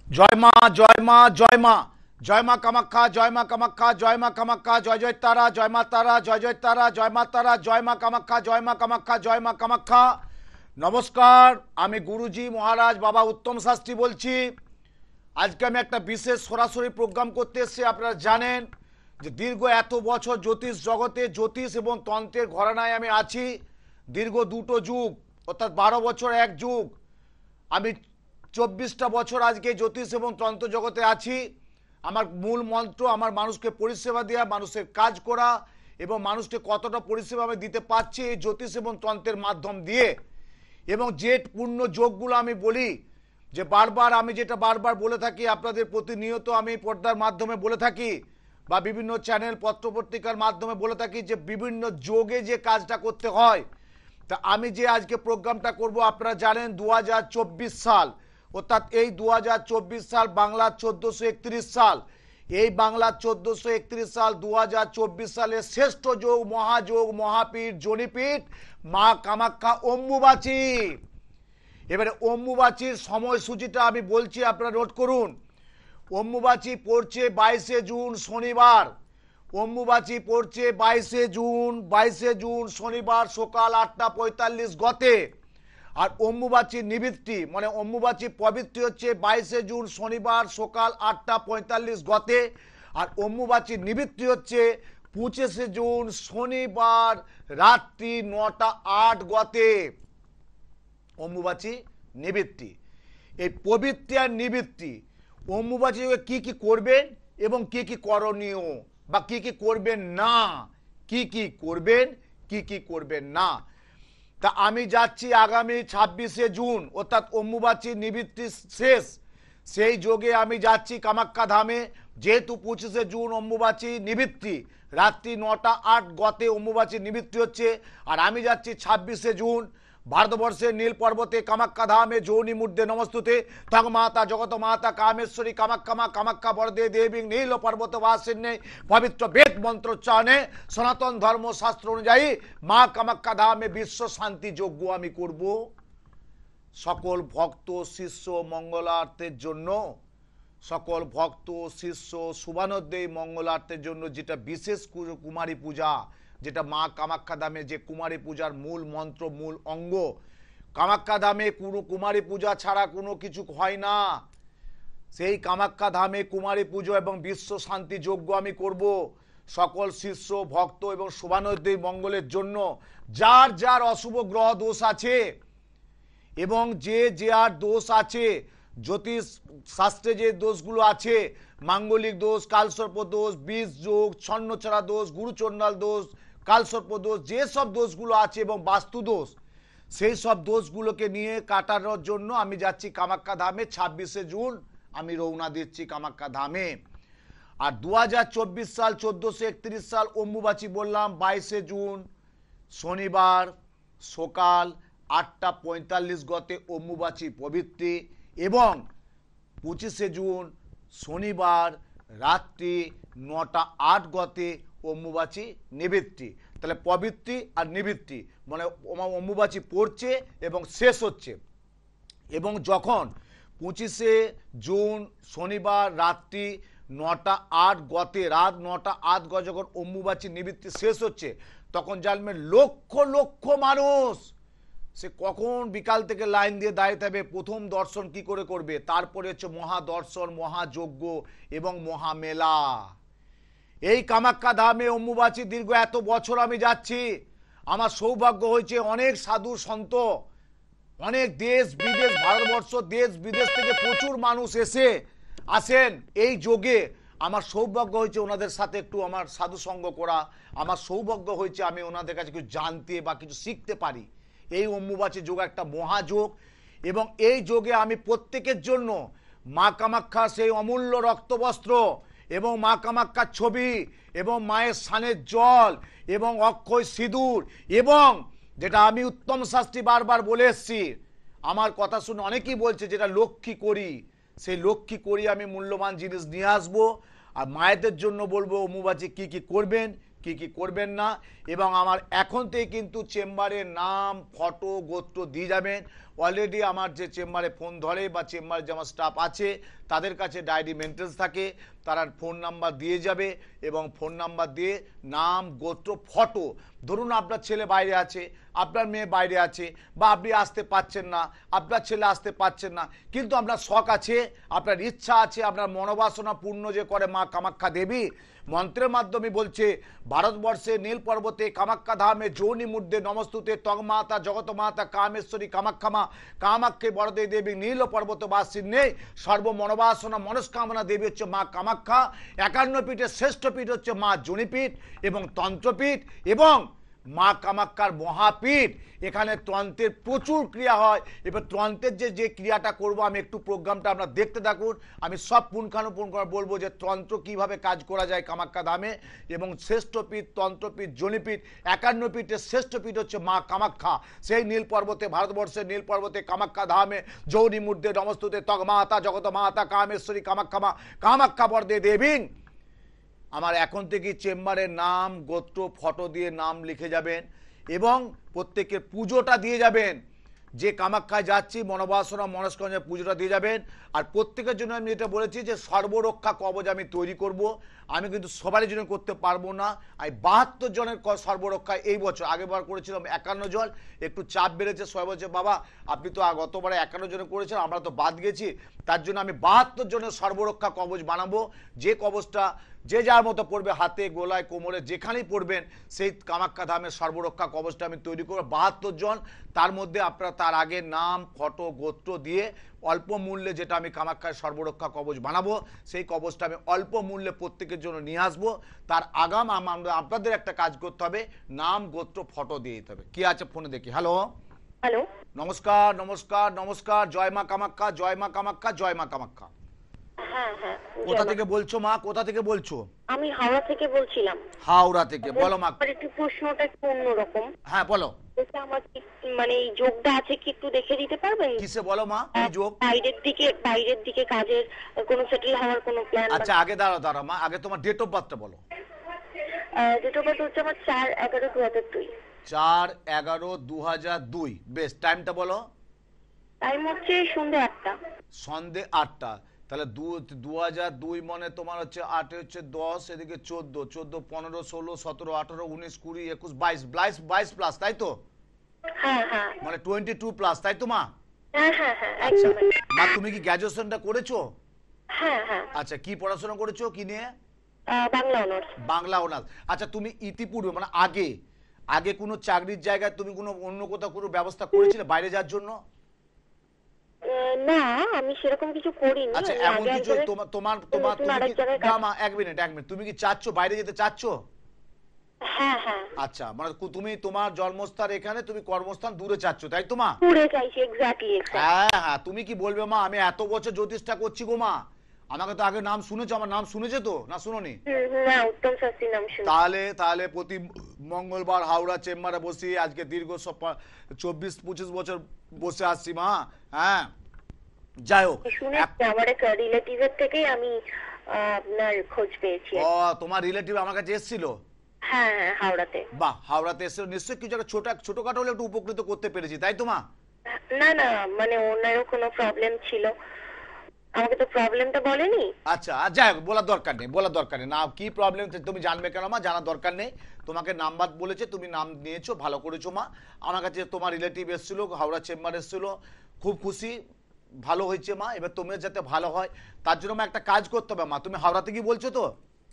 জয় মা জয় মা জয় মা জয় মা কামাখ্যা জয় মা কামাখ্যা জয় মা কামাখ্যা জয় জয় তারা জয় মা তারা জয় জয় তারা জয় মা তারা জয় মা কামাখ্যা জয় মা কামাখ্যা জয় মা কামাখ্যা। নমস্কার, আমি গুরুজি মহারাজ বাবা উত্তম শাস্ত্রী বলছি। আজকে আমি একটা বিশেষ সরাসরি প্রোগ্রাম করতে এসেছি। আপনারা জানেন যে দীর্ঘ এত বছর জ্যোতিষ জগতে জ্যোতিষ এবং তন্ত্রের ঘরানায় আমি আছি। দীর্ঘ দুটো যুগ, অর্থাৎ 12 বছর এক যুগ। আমি 24টা বছর আজকে জ্যোতিষ এবং তন্ত্র জগতে আছি। আমার মূল মন্ত্র আমার মানুষকে পরিষেবা দেওয়া, মানুষের কাজ করা এবং মানুষকে কতটা পরিষেবা আমি দিতে পারছি এই জ্যোতিষ এবং তন্ত্রের মাধ্যম দিয়ে। এবং যে পূর্ণ যোগগুলো আমি বলি, যে বারবার আমি যেটা বারবার বলে থাকি, আপনাদের প্রতিনিয়ত আমি পর্দার মাধ্যমে বলে থাকি বা বিভিন্ন চ্যানেল পত্রপত্রিকার মাধ্যমে বলে থাকি যে বিভিন্ন যোগে যে কাজটা করতে হয়। তা আমি যে আজকে প্রোগ্রামটা করব, আপনারা জানেন 2024 সাল, অর্থাৎ এই 2024 সাল বাংলা 1431 সাল, এই বাংলা 1431 সাল 2024 সালের শ্রেষ্ঠ যোগ, মহাযোগ, মহাপীঠ, জনিপীঠ মা কামাখ্যা অম্বুবাচী। এবারে অম্বুবাচীর সময়সূচিটা আমি বলছি, আপনারা নোট করুন। অম্বুবাচী পড়ছে 22শে জুন শনিবার। অম্বুবাচী পড়ছে 22শে জুন শনিবার সকাল 8টা 45 গতে। আর অম্বুবাচী নিবৃত্তি মানে অম্বুবাচী পবিত্র হচ্ছে 22শে জুন শনিবার সকাল 8টা 45 গতে। আর অম্বুবাচী নিবৃত্তি হচ্ছে 25শে জুন শনিবার রাত্রি 9টা 8 গতে। অম্বুবাচী নিবৃত্তি, এই পবিত্র আর নিবৃত্তি অম্বুবাচী কি কি করবেন এবং কি কি করণীয় বা কি কি করবেন না, কি কি করবেন কি কি করবেন না। তা আমি যাচ্ছি আগামী 26শে জুন, অর্থাৎ অম্বুবাচী নিবৃত্তি শেষ, সেই যোগে আমি যাচ্ছি কামাখ্যা ধামে। যেহেতু 25শে জুন অম্বুবাচী নিবৃত্তি, রাত্রি 9টা 8 গতে অম্বুবাচী নিবৃত্তি হচ্ছে। আর আমি যাচ্ছি 26শে জুন ভারতবর্ষের নীল পর্বতে কামাখ্যা ধামে যৌনি মূর্ধে নমস্তুতে তগ মাতা জগত মাতা কামেশ্বরী কামাখ্যা মা কামাখ্যা বরদে দেবী নীল পর্বত বাসিন্যে পবিত্র বেদ মন্ত্রোচ্চারণে সনাতন ধর্ম শাস্ত্র অনুযায়ী মা কামাখ্যা ধামে বিশ্ব শান্তি যজ্ঞ আমি করব সকল ভক্ত শিষ্য মঙ্গলার্থের জন্য। সকল ভক্ত শিষ্য শুভানোদ্দেয়ী মঙ্গলার্থের জন্য, যেটা বিশেষ কুমারী পূজা, যেটা মা কামাখ্যা ধামে যে কুমারী পূজার মূল মন্ত্র, মূল অঙ্গ। কামাখ্যা ধামে কোনো কুমারী পূজা ছাড়া কোনো কিছু হয় না। সেই কামাখ্যা ধামে কুমারী পুজো এবং বিশ্ব শান্তি যজ্ঞ আমি করব সকল শিষ্য ভক্ত এবং শুভানোদ্দেয়ী মঙ্গলের জন্য। যার যার অশুভ গ্রহ দোষ আছে এবং যে আর দোষ আছে, জ্যোতিষ শাস্ত্রে যে দোষগুলো আছে, মাঙ্গলিক দোষ, কালসর্প দোষ, বীজ যোগ, ছন্নছড়া দোষ, গুরুচণ্ডাল দোষ, কালসর্প দোষ, যেসব দোষগুলো আছে এবং বাস্তু দোষ, সেই সব দোষগুলোকে নিয়ে কাটানোর জন্য আমি যাচ্ছি কামাখ্যা ধামে। 26শে জুন আমি রওনা দিচ্ছি কামাখ্যা ধামে। আর 2024 সাল 1431 সাল অম্বুবাচী বললাম 22শে জুন শনিবার সকাল 8টা 45 গতে অম্বুবাচী পবিত্রি এবং 25শে জুন শনিবার রাত্রি 9টা 8 গতে অম্বুবাচী নিবৃত্তি। তাহলে পবিত্রি আর নিবৃত্তি মানে অম্বুবাচী পড়ছে এবং শেষ হচ্ছে। এবং যখন 25শে জুন শনিবার রাত্রি 9টা 8 গতে, রাত 9টা 8 গতে যখন অম্বুবাচী নিবৃত্তি শেষ হচ্ছে, তখন জানবেন লক্ষ লক্ষ মানুষ সে কখন বিকাল থেকে লাইন দিয়ে দাঁড়িয়ে থাকবে, প্রথম দর্শন কি করে করবে, তারপরে হচ্ছে মহাদর্শন, মহাযজ্ঞ এবং মহামেলা। এই কামাখ্যা ধামে অম্বুবাচী দীর্ঘ এত বছর আমি যাচ্ছি। আমার সৌভাগ্য হয়েছে অনেক সাধু সন্ত, অনেক দেশ বিদেশ, ভারতবর্ষ দেশ বিদেশ থেকে প্রচুর মানুষ আসেন এই যোগে। আমার সৌভাগ্য হয়েছে ওনাদের সাথে একটু আমার সাধু সঙ্গ করা। আমার সৌভাগ্য হয়েছে আমি ওনাদের কাছে কিছু জানতে বা কিছু শিখতে পারি। এই অম্বুবাচী যোগ একটা মহাযোগ এবং এই যোগে আমি প্রত্যেকের জন্য মা কামাখ্যা সেই অমূল্য রক্তবস্ত্র এবং মা কামাখ্যার ছবি এবং মায়ের স্নানের জল এবং অক্ষয় সিঁদুর এবং যেটা আমি উত্তম শাস্ত্রী বারবার বলে এসছি, আমার কথা শুনে অনেকেই বলছে যেটা লক্ষ্মী করি, সেই লক্ষ্মী করি আমি মূল্যবান জিনিস নিয়ে আসবো। আর মায়েদের জন্য বলবো অম্বুবাচী কি কি করবেন কি কি করবেন না, এবং আমার এখন থেকে কিন্তু চেম্বারে নাম ফটো গোত্র দিয়ে যাবেন। অলরেডি আমার যে চেম্বারে ফোন ধরে বা চেম্বারে যে আমার স্টাফ আছে তাদের কাছে ডায়েরি মেনটেন্স থাকে, তারা ফোন নাম্বার দিয়ে যাবে এবং ফোন নাম্বার দিয়ে নাম গোত্র ফটো, ধরুন আপনার ছেলে বাইরে আছে, আপনার মেয়ে বাইরে আছে, বা আপনি আসতে পারছেন না, আপনার ছেলে আসতে পারছেন না, কিন্তু আপনার শখ আছে, আপনার ইচ্ছা আছে, আপনার মনোবাসনা পূর্ণ যে করে মা কামাখ্যা দেবী, মন্ত্রের মাধ্যমে বলছে ভারতবর্ষে নীল পর্বতে কামাখ্যা ধামে যৌনি মূর্ধে নমস্তুতে তগমাতা জগত মাতা কামেশ্বরী কামাখ্যা মা কামাখ্যে বরদে দেবী নীল পর্বত বাসিন্নে সর্ব মনোবাসনা মনস্কামনা দেবী হচ্ছে মা কামাখ্যা। 51 পীঠের শ্রেষ্ঠ পীঠ হচ্ছে মা জনিপীঠ এবং তন্ত্রপীঠ এবং মা কামাখ্যার মহাপীঠ। এখানে তন্ত্রের প্রচুর ক্রিয়া হয়। এবার তন্ত্রের যে ক্রিয়াটা করব আমি একটু প্রোগ্রামটা আপনারা দেখতে থাকুন, আমি সব পুঙ্খানুপুঙ্খ বলবো যে তন্ত্র কিভাবে কাজ করা যায় কামাখ্যা ধামে। এবং শ্রেষ্ঠ পীঠ তন্ত্রপীঠ জনিপীঠ 51 পীঠের শ্রেষ্ঠ পীঠ হচ্ছে মা কামাখ্যা। সেই নীল পর্বতে ভারতবর্ষের নীল পর্বতে কামাখ্যা ধামে যৌনি মূর্ধে নমস্তুতে তগমাতা জগত মাতা কামেশ্বরী কামাখ্যা মা কামাখ্যা বরদে দেবী। আমার এখন থেকে চেম্বারের নাম গোত্র ফটো দিয়ে নাম লিখে যাবেন এবং প্রত্যেকের পুজোটা দিয়ে যাবেন। যে কামাখ্যায় যাচ্ছি মনোবাসনা মনস্কামনা পুজোটা দিয়ে যাবেন। আর প্রত্যেকের জন্য আমি যেটা বলেছি যে সর্বরক্ষা কবচ আমি তৈরি করব। আমি কিন্তু সবারই জন্য করতে পারবো না। আমি 72 জনের সর্বরক্ষা এই বছর, আগেবার করেছিলাম 51 জন, একটু চাপ বেড়েছে। সবাই বলছে বাবা আপনি তো গতবারে 51 জনে করেছেন, আমরা তো বাদ গেছি, তার জন্য আমি 72 জনের সর্বরক্ষা কবচ বানাবো। যে কবচটা যে যার মতো পড়বে, হাতে গোলায় কোমরে যেখানেই পড়বেন, সেই কামাখ্যা ধামের সর্বরক্ষা কবচটা আমি তৈরি করবো 72 জন। তার মধ্যে আপনারা তার আগে নাম ফটো গোত্র দিয়ে অল্প মূল্যে যেটা আমি কামাখ্যার সর্বরক্ষা কবচ বানাবো সেই কবচটা আমি অল্প মূল্যে প্রত্যেকের জন্য নিয়ে আসবো। তার আগাম আপনাদের একটা কাজ করতে হবে, নাম গোত্র ফটো দিয়ে দিতে হবে। কি আছে ফোনে দেখি। হ্যালো হ্যালো, নমস্কার নমস্কার নমস্কার, জয় মা কামাখ্যা জয় মা কামাখ্যা জয় মা কামাখ্যা। হ্যাঁ হ্যাঁ, কোথা থেকে বলছো মা, কোথা থেকে বলছো? আমি হাওড়া থেকে বলছিলাম। হাওড়া থেকে, বলো মা। আমার একটু প্রশ্নটা একটু অন্যরকম। হ্যাঁ বলো। এটা আমার মানে এই যোগটা আছে কি একটু দেখে দিতে পারবেন? কিসে বলো মা, কি যোগ? বাইরের দিকে কাজের কোনো সেটেল হওয়ার কোনো প্ল্যান? আচ্ছা আগে দাঁড়াও মা, আগে তোমার ডেট অফ বার্থটা বলো। ডেট অফ বার্থ হচ্ছে আমার 4/11/2002। 4/11/2002। বেশ, টাইমটা বলো। টাইম হচ্ছে সন্ধ্যে 8টা। সন্ধ্যে 8টা। তাহলে 2002 মানে তোমার হচ্ছে 8 হচ্ছে 10, এদিকে 14, 14 15 16 17 18 19 20 21 22 22 প্লাস, তাই তো? হ্যাঁ হ্যাঁ, মানে 22 প্লাস, তাই তো মা? হ্যাঁ হ্যাঁ হ্যাঁ, আচ্ছা একদম। মা, তুমি কি গ্র্যাজুয়েশনটা করেছো? হ্যাঁ হ্যাঁ। আচ্ছা, কি পড়াশোনা করেছো, কি নিয়ে? বাংলা অনার্স। বাংলা অনার্স। আচ্ছা, তুমি ইতিপূর্বে মানে আগে আগে কোনো চাকরির জায়গায় তুমি কোনো অন্য কোথাও কোনো ব্যবস্থা করেছিলে বাইরে যাওয়ার জন্য? না, আমি সেরকম কিছু করিনি। আচ্ছা, এমন কিছু তোমার তুমি কি, না মা এক মিনিট, তুমি কি চাচ্ছো বাইরে যেতে চাচ্ছো? হ্যাঁ হ্যাঁ। আচ্ছা, মানে তুমি তোমার জন্মস্থান এখানে, তুমি কর্মস্থান দূরে চাচ্ছো, তাই তো মা? দূরে চাইছি, এক্স্যাক্টলি। হ্যাঁ হ্যাঁ, তুমি কি বলবে মা, আমি এত বছর জ্যোতিষটা করছি গো মা, আমাকে তো আগে নাম শুনেছো, আমার নাম শুনেছো তো না শুনোনি? না, উত্তম শাস্ত্রী নাম শুনেছি। তাহলে প্রতি মঙ্গলবার হাওড়া চেম্বারে বসি, আজকে দীর্ঘ 24-25 বছর বসে আসছি মা। হ্যাঁ, যাই হোক, শুনেছি আমার এক রিলেটিভের থেকেই আমি আপনার খোঁজ পেয়েছি। ও, তোমার রিলেটিভ আমার কাছে এসেছিল? হ্যাঁ হ্যাঁ, হাওড়াতে। বাহ, হাওড়াতে এসেছিল, নিশ্চয়ই কিছু একটা ছোটখাটো হলে একটু উপকৃত করতে পেরেছি, তাই তো মা? না না, মানে ওনারও কোনো প্রবলেম ছিল, আমাকে তো প্রবলেমটা বলেনি। আচ্ছা, যাই হোক, বলার দরকার নেই না, কি প্রবলেম তুমি জানবে কেন মা, জানার দরকার নেই। তোমাকে নাম্বার বলেছে, তুমি নাম নিয়েছো, ভালো করেছো মা। আমার কাছে তোমার রিলেটিভ এসেছিল, হাওড়া চেম্বার এসেছিল, খুব খুশি, ভালো হয়েছে মা। এবার তুমি যাতে ভালো হয় তার জন্য একটা কাজ করতে হবে মা। তুমি হাওড়া থেকে বলছো তো?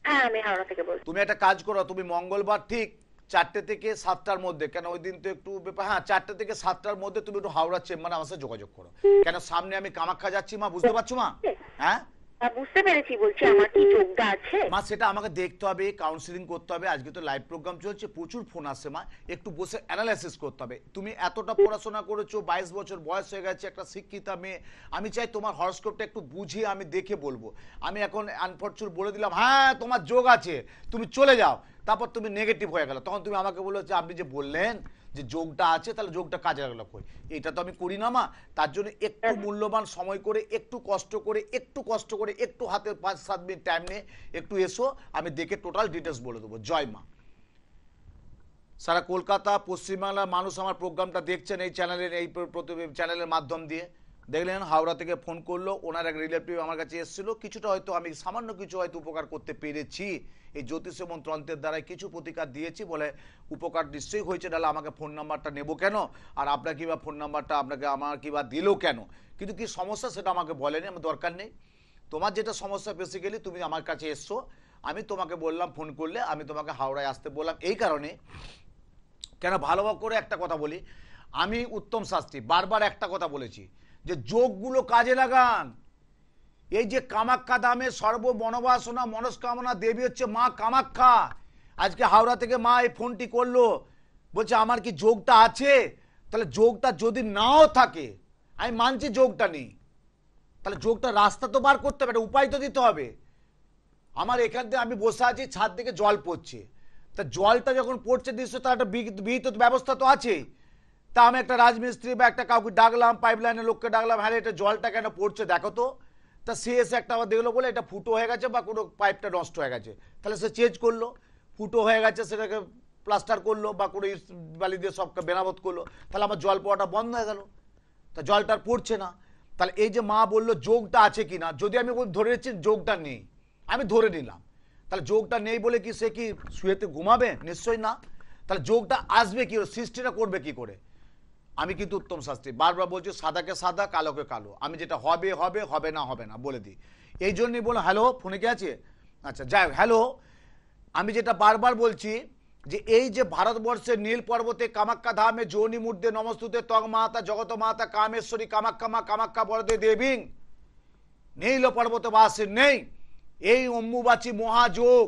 হ্যাঁ, আমি হাওড়া থেকে বলছি। তুমি একটা কাজ করো, তুমি মঙ্গলবার ঠিক 4টে থেকে 7টার মধ্যে, কেন ওই দিন তো একটু ব্যাপার, হ্যাঁ 4টে থেকে 7টার মধ্যে তুমি একটু হাওড়া চেম্বারে আমার সাথে যোগাযোগ করো। কেন সামনে আমি কামাখ্যা যাচ্ছি মা, বুঝতে পারছো মা? হ্যাঁ বুঝতে পেরেছি, বলছি আমার কি যোগটা আছে মা, সেটা আমাকে দেখতে হবে, কাউন্সিলিং করতে হবে। আজকে তো লাইভ প্রোগ্রাম চলছে, প্রচুর ফোন আসছে মা, একটু বসে অ্যানালাইসিস করতে হবে। তুমি এতটা পড়াশোনা করেছো, 22 বছর বয়স হয়ে গেছে, একটা শিক্ষিতা মেয়ে, আমি চাই তোমার হরস্কোপটা একটু বুঝিয়ে আমি দেখে বলবো। আমি এখন আনফরচুন বলে দিলাম হ্যাঁ তোমার যোগ আছে, তুমি চলে যাও, তারপর তুমি নেগেটিভ হয়ে গেল, তখন তুমি আমাকে বললো যে আপনি যে বললেন যে যোগটা আছে, তাহলে যোগটা কাজে লাগলো কই? এটা তো আমি করি না মা। তার জন্য একটু মূল্যবান সময় করে, একটু কষ্ট করে, একটু হাতে 5-7 মিনিট টাইম নিয়ে একটু এসো, আমি দেখে টোটাল ডিটেলস বলে দেবো। জয় মা। সারা কলকাতা পশ্চিমবাংলার মানুষ আমার প্রোগ্রামটা দেখছেন এই চ্যানেলের চ্যানেলের মাধ্যম দিয়ে। দেখলেন হাওড়া থেকে ফোন করলো, ওনার এক রিলেটিভ আমার কাছে এসেছিল, কিছুটা হয়তো আমি সামান্য কিছু হয়তো উপকার করতে পেরেছি এই জ্যোতিষ এবং তন্ত্রের দ্বারাই কিছু প্রতিকার দিয়েছি বলে উপকার নিশ্চয়ই হয়েছে, নাহলে আমাকে ফোন নাম্বারটা নেবো কেন, আর আপনার কিবা ফোন নাম্বারটা আপনাকে আমার কিবা দিলো কেন, কিন্তু কি সমস্যা সেটা আমাকে বলেনি, আমার দরকার নেই। তোমার যেটা সমস্যা বেসিক্যালি তুমি আমার কাছে এসছো, আমি তোমাকে বললাম ফোন করলে আমি তোমাকে হাওড়ায় আসতে বললাম এই কারণে, কেন ভালো করে একটা কথা বলি, আমি উত্তম শাস্ত্রী বারবার একটা কথা বলেছি যে যোগগুলো কাজে লাগান। এই যে কামাখ্যা ধামে সর্ব মনোবাসনা মনস্কামনা দেবী হচ্ছে মা কামাখ্যা। আজকে হাওড়া থেকে মা এই ফোনটি করলো, বলছে আমার কি যোগটা আছে, তাহলে যোগটা যদি নাও থাকে আমি মানছি যোগটা নেই, তাহলে যোগটা রাস্তা তো বার করতে হবে, একটা উপায় তো দিতে হবে। আমার এখান থেকে আমি বসে আছি, ছাদ থেকে জল পড়ছে, তা জলটা যখন পড়ছে দৃশ্য তার একটা বিহিত ব্যবস্থা তো আছে। তা আমি একটা রাজমিস্ত্রি বা একটা কাউকে ডাকলাম, পাইপ লাইনের লোককে ডাকলাম, হ্যাঁ এটা জলটা কেন পড়ছে দেখো তো। তা সে এসে একটা আবার দেখলো বলে এটা ফুটো হয়ে গেছে বা কোনো পাইপটা নষ্ট হয়ে গেছে, তাহলে সে চেঞ্জ করলো, ফুটো হয়ে গেছে সেটাকে প্লাস্টার করলো বা কোনো বালি দিয়ে সবকে মেরামত করলো, তাহলে আমার জল পড়াটা বন্ধ হয়ে গেল, তা জলটা আর পড়ছে না। তাহলে এই যে মা বললো যোগটা আছে কি না, যদি আমি ধরে নিচ্ছি যোগটা নেই, আমি ধরে নিলাম, তাহলে যোগটা নেই বলে কি সে কি শুয়েতে ঘুমাবে? নিশ্চয়ই না। তাহলে যোগটা আসবে কি, সৃষ্টিটা করবে কি করে? আমি কিন্তু উত্তম শাস্ত্রী বারবার বলছি সাদাকে সাদা কালোকে কালো, আমি যেটা হবে হবে, হবে না হবে না বলে দিই। এই জন্যই বলো হ্যালো ফোনে কে আছে, আচ্ছা যাই হোক হ্যালো, আমি যেটা বারবার বলছি যে এই যে ভারতবর্ষের নীল পর্বতে কামাখ্যা ধামে যোনি মূর্ধে নমস্তুতে তগ মাতা জগত মাতা কামেশ্বরী কামাখ্যা মা কামাখ্যা বরদে দেবী নীল পর্বত বাসের নেই এই অম্বুবাচী মহাযোগ।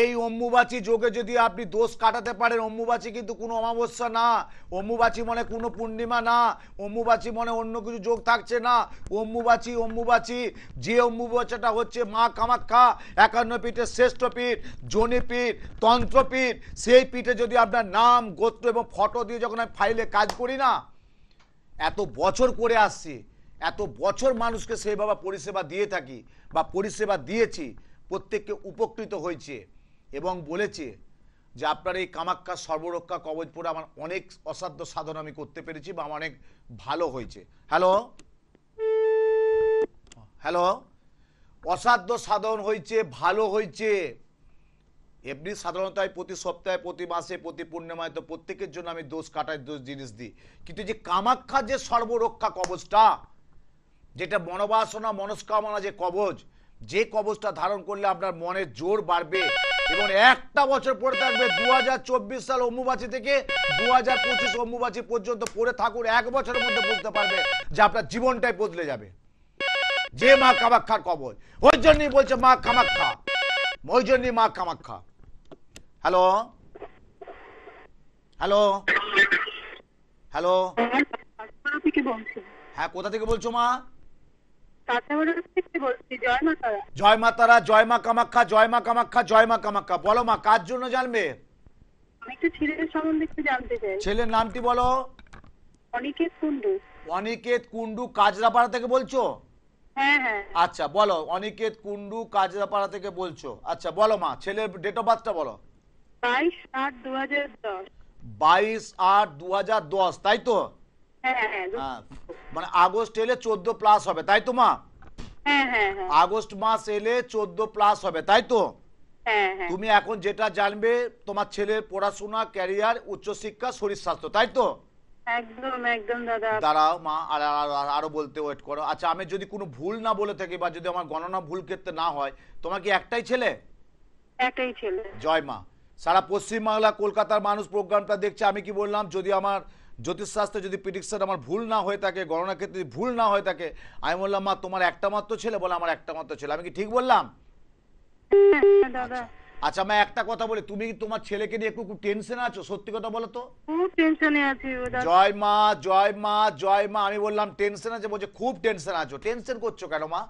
এই অম্বুবাচী যোগে যদি আপনি দোষ কাটাতে পারেন, অম্বুবাচী কিন্তু কোনো অমাবস্যা না, অম্বুবাচী মনে কোনো পূর্ণিমা না, অম্বুবাচী মনে অন্য কিছু যোগ থাকছে না। অম্বুবাচী যে অম্বুবাচীটা হচ্ছে মা কামাখ্যা 51 পীঠের শ্রেষ্ঠ পীঠ, জনিপীঠ, তন্ত্রপীঠ, সেই পীঠে যদি আপনার নাম গোত্র এবং ফটো দিয়ে যখন আমি ফাইলে কাজ করি না, এত বছর করে আসছি, এত বছর মানুষকে সেইভাবে পরিষেবা দিয়ে থাকি বা পরিষেবা দিয়েছি, প্রত্যেককে উপকৃত হয়েছে এবং বলেছে যে আপনার এই কামাখ্যা সর্বরক্ষা কবচ পড়ে আমার অনেক অসাধ্য সাধন আমি করতে পেরেছি বা আমার অনেক ভালো হয়েছে। হ্যালো হ্যালো, অসাধ্য সাধন হয়েছে, ভালো হয়েছে। এমনি সাধারণত আমি প্রতি সপ্তাহে, প্রতি মাসে, প্রতি পূর্ণিমায় তো প্রত্যেকের জন্য আমি দোষ কাটাই, দোষ জিনিস দিই, কিন্তু যে কামাখ্যা যে সর্বরক্ষা কবচটা, যেটা মনোবাসনা মনস্কামনা যে কবচ, যে কবচটা ধারণ করলে আপনার মনের জোর বাড়বে এবং একটা বছর পরে থাকবে 2024 সাল অম্বুবাচী থেকে 2025 অম্বুবাচী পর্যন্ত পড়ে থাকুন, এক বছরের মধ্যে বুঝতে পারবে যে আপনার জীবনটাই বদলে যাবে। যে মা কামাখ্যার কবচ, ওই জন্যই বলছে মা কামাখ্যা, ওই জন্যই মা কামাখ্যা। হ্যালো হ্যালো হ্যালো, হ্যাঁ কোথা থেকে বলছো মা? জয় মা তারা, জয় মা কামাখ্যা, জয় মা কামাখ্যা, জয় মা কামাখ্যা। বলো মা কার জন্য জানবে? আমি একটু ছেলের সম্বন্ধে একটু জানতে চাই। ছেলের নামটি বলো। অনিকেত কুন্ডু। অনিকেত কুন্ডু কাজরাপাড়া থেকে বলছো? হ্যাঁ হ্যাঁ। আচ্ছা বলো, অনিকেত কুন্ডু কাজরাপাড়া থেকে বলছো, আচ্ছা বলো মা ছেলের ডেট অফ বার্থটা বলো। 22/8/2010। 22/8/2010, তাই তো? হ্যাঁ, মানে আগস্ট এলে 14 প্লাস হবে, তাই তো মা? হ্যাঁ, আগস্ট মাস এলে 14 প্লাস হবে, তাই তো? হ্যাঁ। তুমি এখন যেটা জানবে তোমার ছেলের পড়াশোনা, ক্যারিয়ার, উচ্চশিক্ষা, শরীর স্বাস্থ্য, তাই তো? একদম দাদা। দাঁড়াও মা, আরো বলতে ওয়েট করো। আচ্ছা আমি যদি কোনো ভুল না বলে থাকি বা যদি আমার গণনা ভুল ক্ষেত্রে না হয়, তোমার কি একটাই ছেলে? একটাই ছেলে। জয় মা। সারা পশ্চিমবাংলা কলকাতার মানুষ প্রোগ্রামটা দেখছে, আমি কি বললাম, যদি আমার জ্যোতিষশাস্ত্রে যদি প্রেডিকশন আমার ভুল না হয়ে থাকে, গণনা ক্ষেত্রে যদি ভুল না হয়ে থাকে, আমি বললাম মা তোমার একটা মাত্র ছেলে, বলে আমার একটা মাত্র ছেলে, আমি কি ঠিক বললাম? দাদা। আচ্ছা আমি একটা কথা বলি, তুমি কি তোমার ছেলেকে নিয়ে একটু খুব টেনশনে আছো? সত্যি কথা বলো তো। খুব টেনশনে আছি দাদা। জয় মা জয় মা জয় মা। আমি বললাম টেনশন আছে, বলছে খুব টেনশন আছো। টেনশন করছো কেন মা?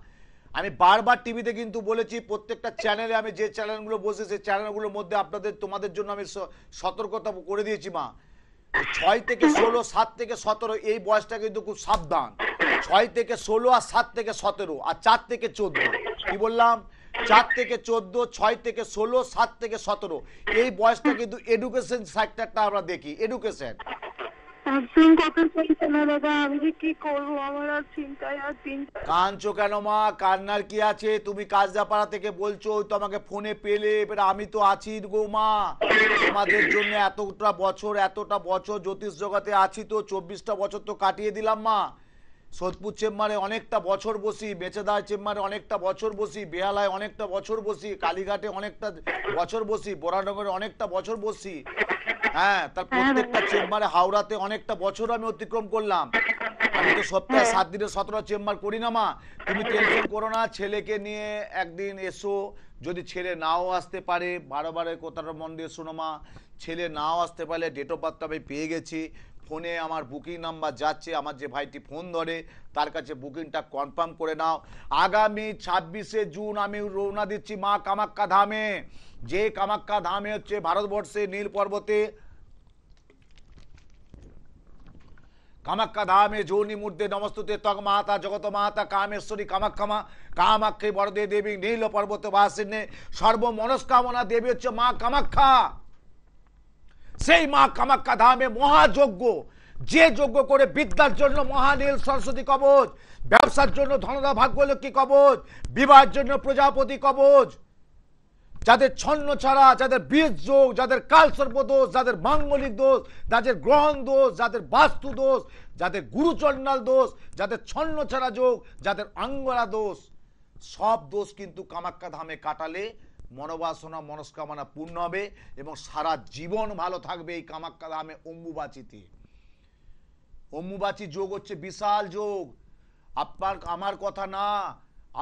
আমি বারবার টিভিতে কিন্তু বলেছি, প্রত্যেকটা চ্যানেলে, আমি যে চ্যানেলগুলো বসে সেই চ্যানেলগুলোর মধ্যে আপনাদের তোমাদের জন্য আমি সতর্কতা করে দিয়েছি মা। 6 থেকে 16, 7 থেকে 17 এই বয়সটা কিন্তু খুব সাবধান। 6 থেকে 16 আর 7 থেকে 17 আর 4 থেকে 14, কি বললাম? 4 থেকে 14, 6 থেকে 16, 7 থেকে 17 এই বয়সটা কিন্তু এডুকেশন সেক্টরটা আমরা দেখি, এডুকেশন। একদম কথা চলছে না দাদা, আমি যে কি করবো, আমার আর চিন্তায় আর চিন্তা। কাঁদছো কেন মা? কান্নার কি আছে? তুমি কাজদাপাড়া থেকে বলছো, ওই তো আমাকে ফোনে পেলে, এবার আমি তো আছি গো মা তোমাদের জন্য। এতটা বছর জ্যোতিষ জগতে আছি, তো 24টা বছর তো কাটিয়ে দিলাম মা। সোদপুর চেম্বারে অনেকটা বছর বসি, বেচেদার চেম্বারে অনেকটা বছর বসি, বেহালায় অনেকটা বছর বসি, কালীঘাটে অনেকটা বছর বসি, বোরানগরে অনেকটা বছর বসি। হ্যাঁ, তার প্রত্যেকটা চেম্বারে, হাওড়াতে অনেকটা বছর আমি অতিক্রম করলাম। আমি তো সপ্তাহে 7 দিনে 17 চেম্বার করি না মা। তুমি টেনশন করো না, ছেলেকে নিয়ে একদিন এসো। যদি ছেলে নাও আসতে পারে, বারে কথাটা মন দিয়ে শোনো মা, ছেলে নাও আসতে পারলে ডেট অফ বার্থটা আমি পেয়ে গেছি। ফোনে আমার বুকিং নাম্বার যাচ্ছে, আমার যে ভাইটি ফোন ধরে তার কাছে বুকিংটা কনফার্ম করে নাও। আগামী 26শে জুন আমি রওনা দিচ্ছি মা কামাখ্যা ধামে। যে কামাখ্যা ধামে হচ্ছে ভারতবর্ষে নীল পর্বতে কামাখ্যা ধামে যোনি মূর্তে নমস্তুতে তগ মাতা জগত মাতা কামেশ্বরী কামাখ্যামা কামাক্ষী বরদে দেবী নীল পর্বত বাসিনে সর্ব মনস্কামনা দেবী হচ্ছে মা কামাখ্যা। সেই মা কামাখ্যা ধামে মহাযজ্ঞ, যে যজ্ঞ করে বিদ্যার জন্য মহানীল সরস্বতী কবচ, ব্যবসার জন্য ধনদা ভাগ্যলক্ষ্মী কবচ, বিবাহের জন্য প্রজাপতি কবচ, যাদের ছন্ন ছাড়া, যাদের বীজ যোগ, যাদের কালসর্প দোষ, যাদের মাঙ্গলিক দোষ, যাদের গ্রহণ দোষ, যাদের বাস্তু দোষ, যাদের গুরুচণ্ডাল দোষ, যাদের ছন্ন ছাড়া যোগ, যাদের আঙ্গরা দোষ, সব দোষ কিন্তু কামাখ্যা ধামে কাটালে মনোবাসনা মনস্কামনা পূর্ণ হবে এবং সারা জীবন ভালো থাকবে এই কামাখ্যা ধামে অম্বুবাচিতে। অম্বুবাচী যোগ হচ্ছে বিশাল যোগ, আপনার আমার কথা না।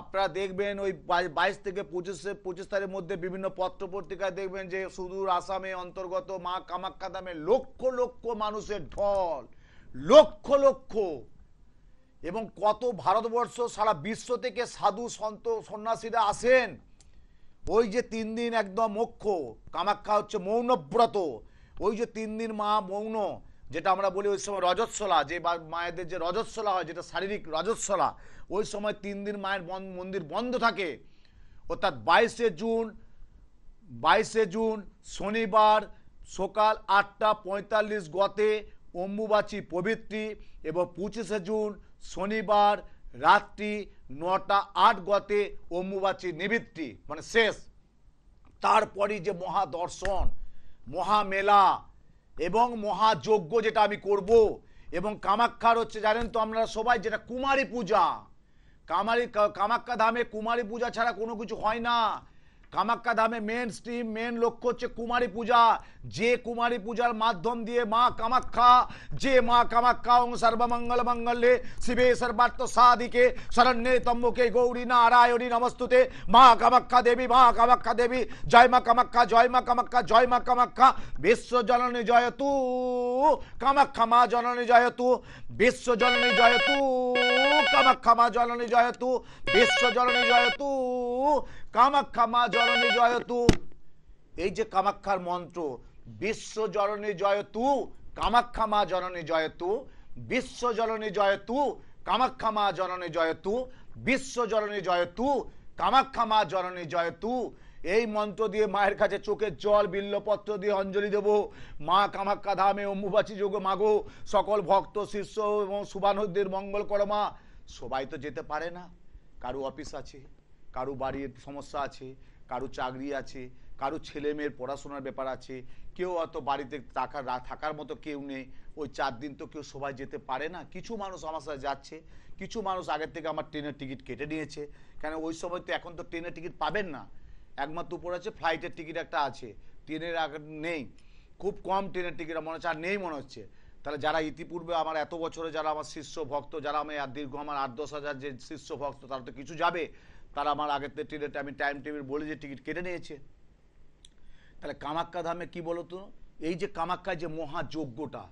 আপনারা দেখবেন ওই 22 থেকে 25 তারিখের মধ্যে বিভিন্ন পত্র পত্রিকায় দেখবেন যে সুদূর আসামে অন্তর্গত মা কামাখ্যা ধামে লক্ষ লক্ষ মানুষের ঢল, লক্ষ লক্ষ, এবং কত ভারতবর্ষ সারা বিশ্ব থেকে সাধু সন্ত সন্ন্যাসীরা আসেন। ওই যে 3 দিন একদম মোক্ষ, কামাখ্যা হচ্ছে মৌনব্রত, ওই যে 3 দিন মা মৌন, যেটা আমরা বলি ওই সময় রজস্বলা, যে মায়েদের যে রজস্বলা হয়, যেটা শারীরিক রজস্বলা, ওই সময় 3 দিন মায়ের মন্দির বন্ধ থাকে। অর্থাৎ 22শে জুন শনিবার সকাল 8:45 গতে অম্বুবাচী পবিত্রী এবং 25শে জুন শনিবার রাত্রি 9:08 গতে অম্বুবাচী নিবৃত্তি, মানে শেষ। তারপরই যে মহাদর্শন, মহামেলা এবং মহাযজ্ঞ যেটা আমি করব, এবং কামাখ্যার হচ্ছে জানেন তো আপনারা সবাই, যেটা কুমারী পূজা। কামাখ্যা ধামে কুমারী পূজা ছাড়া কোনো কিছু হয় না। কামাখ্যা ধামে মেন লক্ষ্য হচ্ছে কুমারী পূজা। যে কুমারী পূজার মাধ্যম দিয়ে মা কামাখ্যা, যে মা কামাখ্যা ওং সর্বমঙ্গল মঙ্গলে শিবে সর্বার্থ সাধিকে শরণ্যে ত্র্যম্বকে গৌরী নারায়ণী নমস্তুতে মা কামাখ্যা দেবী, মা কামাখ্যা দেবী, জয় মা কামাখ্যা, জয় মা কামাখ্যা, জয় মা কামাখ্যা, বিশ্ব জননী জয়তু কামাখ্যা মা জননী জয়তু, বিশ্ব জননী জয়তু কামাখ্যা মা জননী জয়তু, বিশ্ব জননী জয়তু কামাখ্যা মা জননী জয়তু। এই যে কামাখ্যার মন্ত্র, বিশ্ব জননী জয়তু কামাখ্যা মা জননী জয়তু, বিশ্ব জননী জয়তু কামাখ্যা মা জননী জয়তু, বিশ্ব জননী জয়তু কামাখ্যা মা জননী জয়তু। এই মন্ত্র দিয়ে মায়ের কাছে চোখের জল বিল্লপত্র দিয়ে অঞ্জলি দেব। মা কামাখ্যা ধামে অম্বুবাচী যোগ মাগো, সকল ভক্ত শিষ্য এবং শুভানুদের মঙ্গল করো মা। সবাই তো যেতে পারে না, কারো অফিস আছে, কারো বাড়ির সমস্যা আছে, কারো চাকরি আছে, কারো ছেলে মেয়ের পড়াশোনার ব্যাপার আছে, কেউ অত বাড়িতে থাকার মতো কেউ নেই। ওই 4 দিন তো কেউ সবাই যেতে পারে না। কিছু মানুষ আমার সাথে যাচ্ছে, কিছু মানুষ আগের থেকে আমার ট্রেনের টিকিট কেটে নিয়েছে, কেন ওই সময় তো এখন তো ট্রেনের টিকিট পাবেন না, একমাত্র উপর আছে ফ্লাইটের টিকিট একটা আছে, ট্রেনের আগে নেই, খুব কম ট্রেনের টিকিট মনে হচ্ছে আর নেই মনে হচ্ছে। তাহলে যারা ইতিপূর্বে আমার এত বছরে যারা আমার শিষ্য ভক্ত, যারা আমি দীর্ঘ আমার 8-10 হাজার যে শিষ্য ভক্ত, তারা তো কিছু যাবে, তারা আমার আগের ট্রেনের আমি টাইম টেবিল বলে যে টিকিট কেটে নিয়েছে। তাহলে কামাখ্যা ধামে কি বলতো, এই যে কামাখ্যায় যে মহাযজ্ঞটা,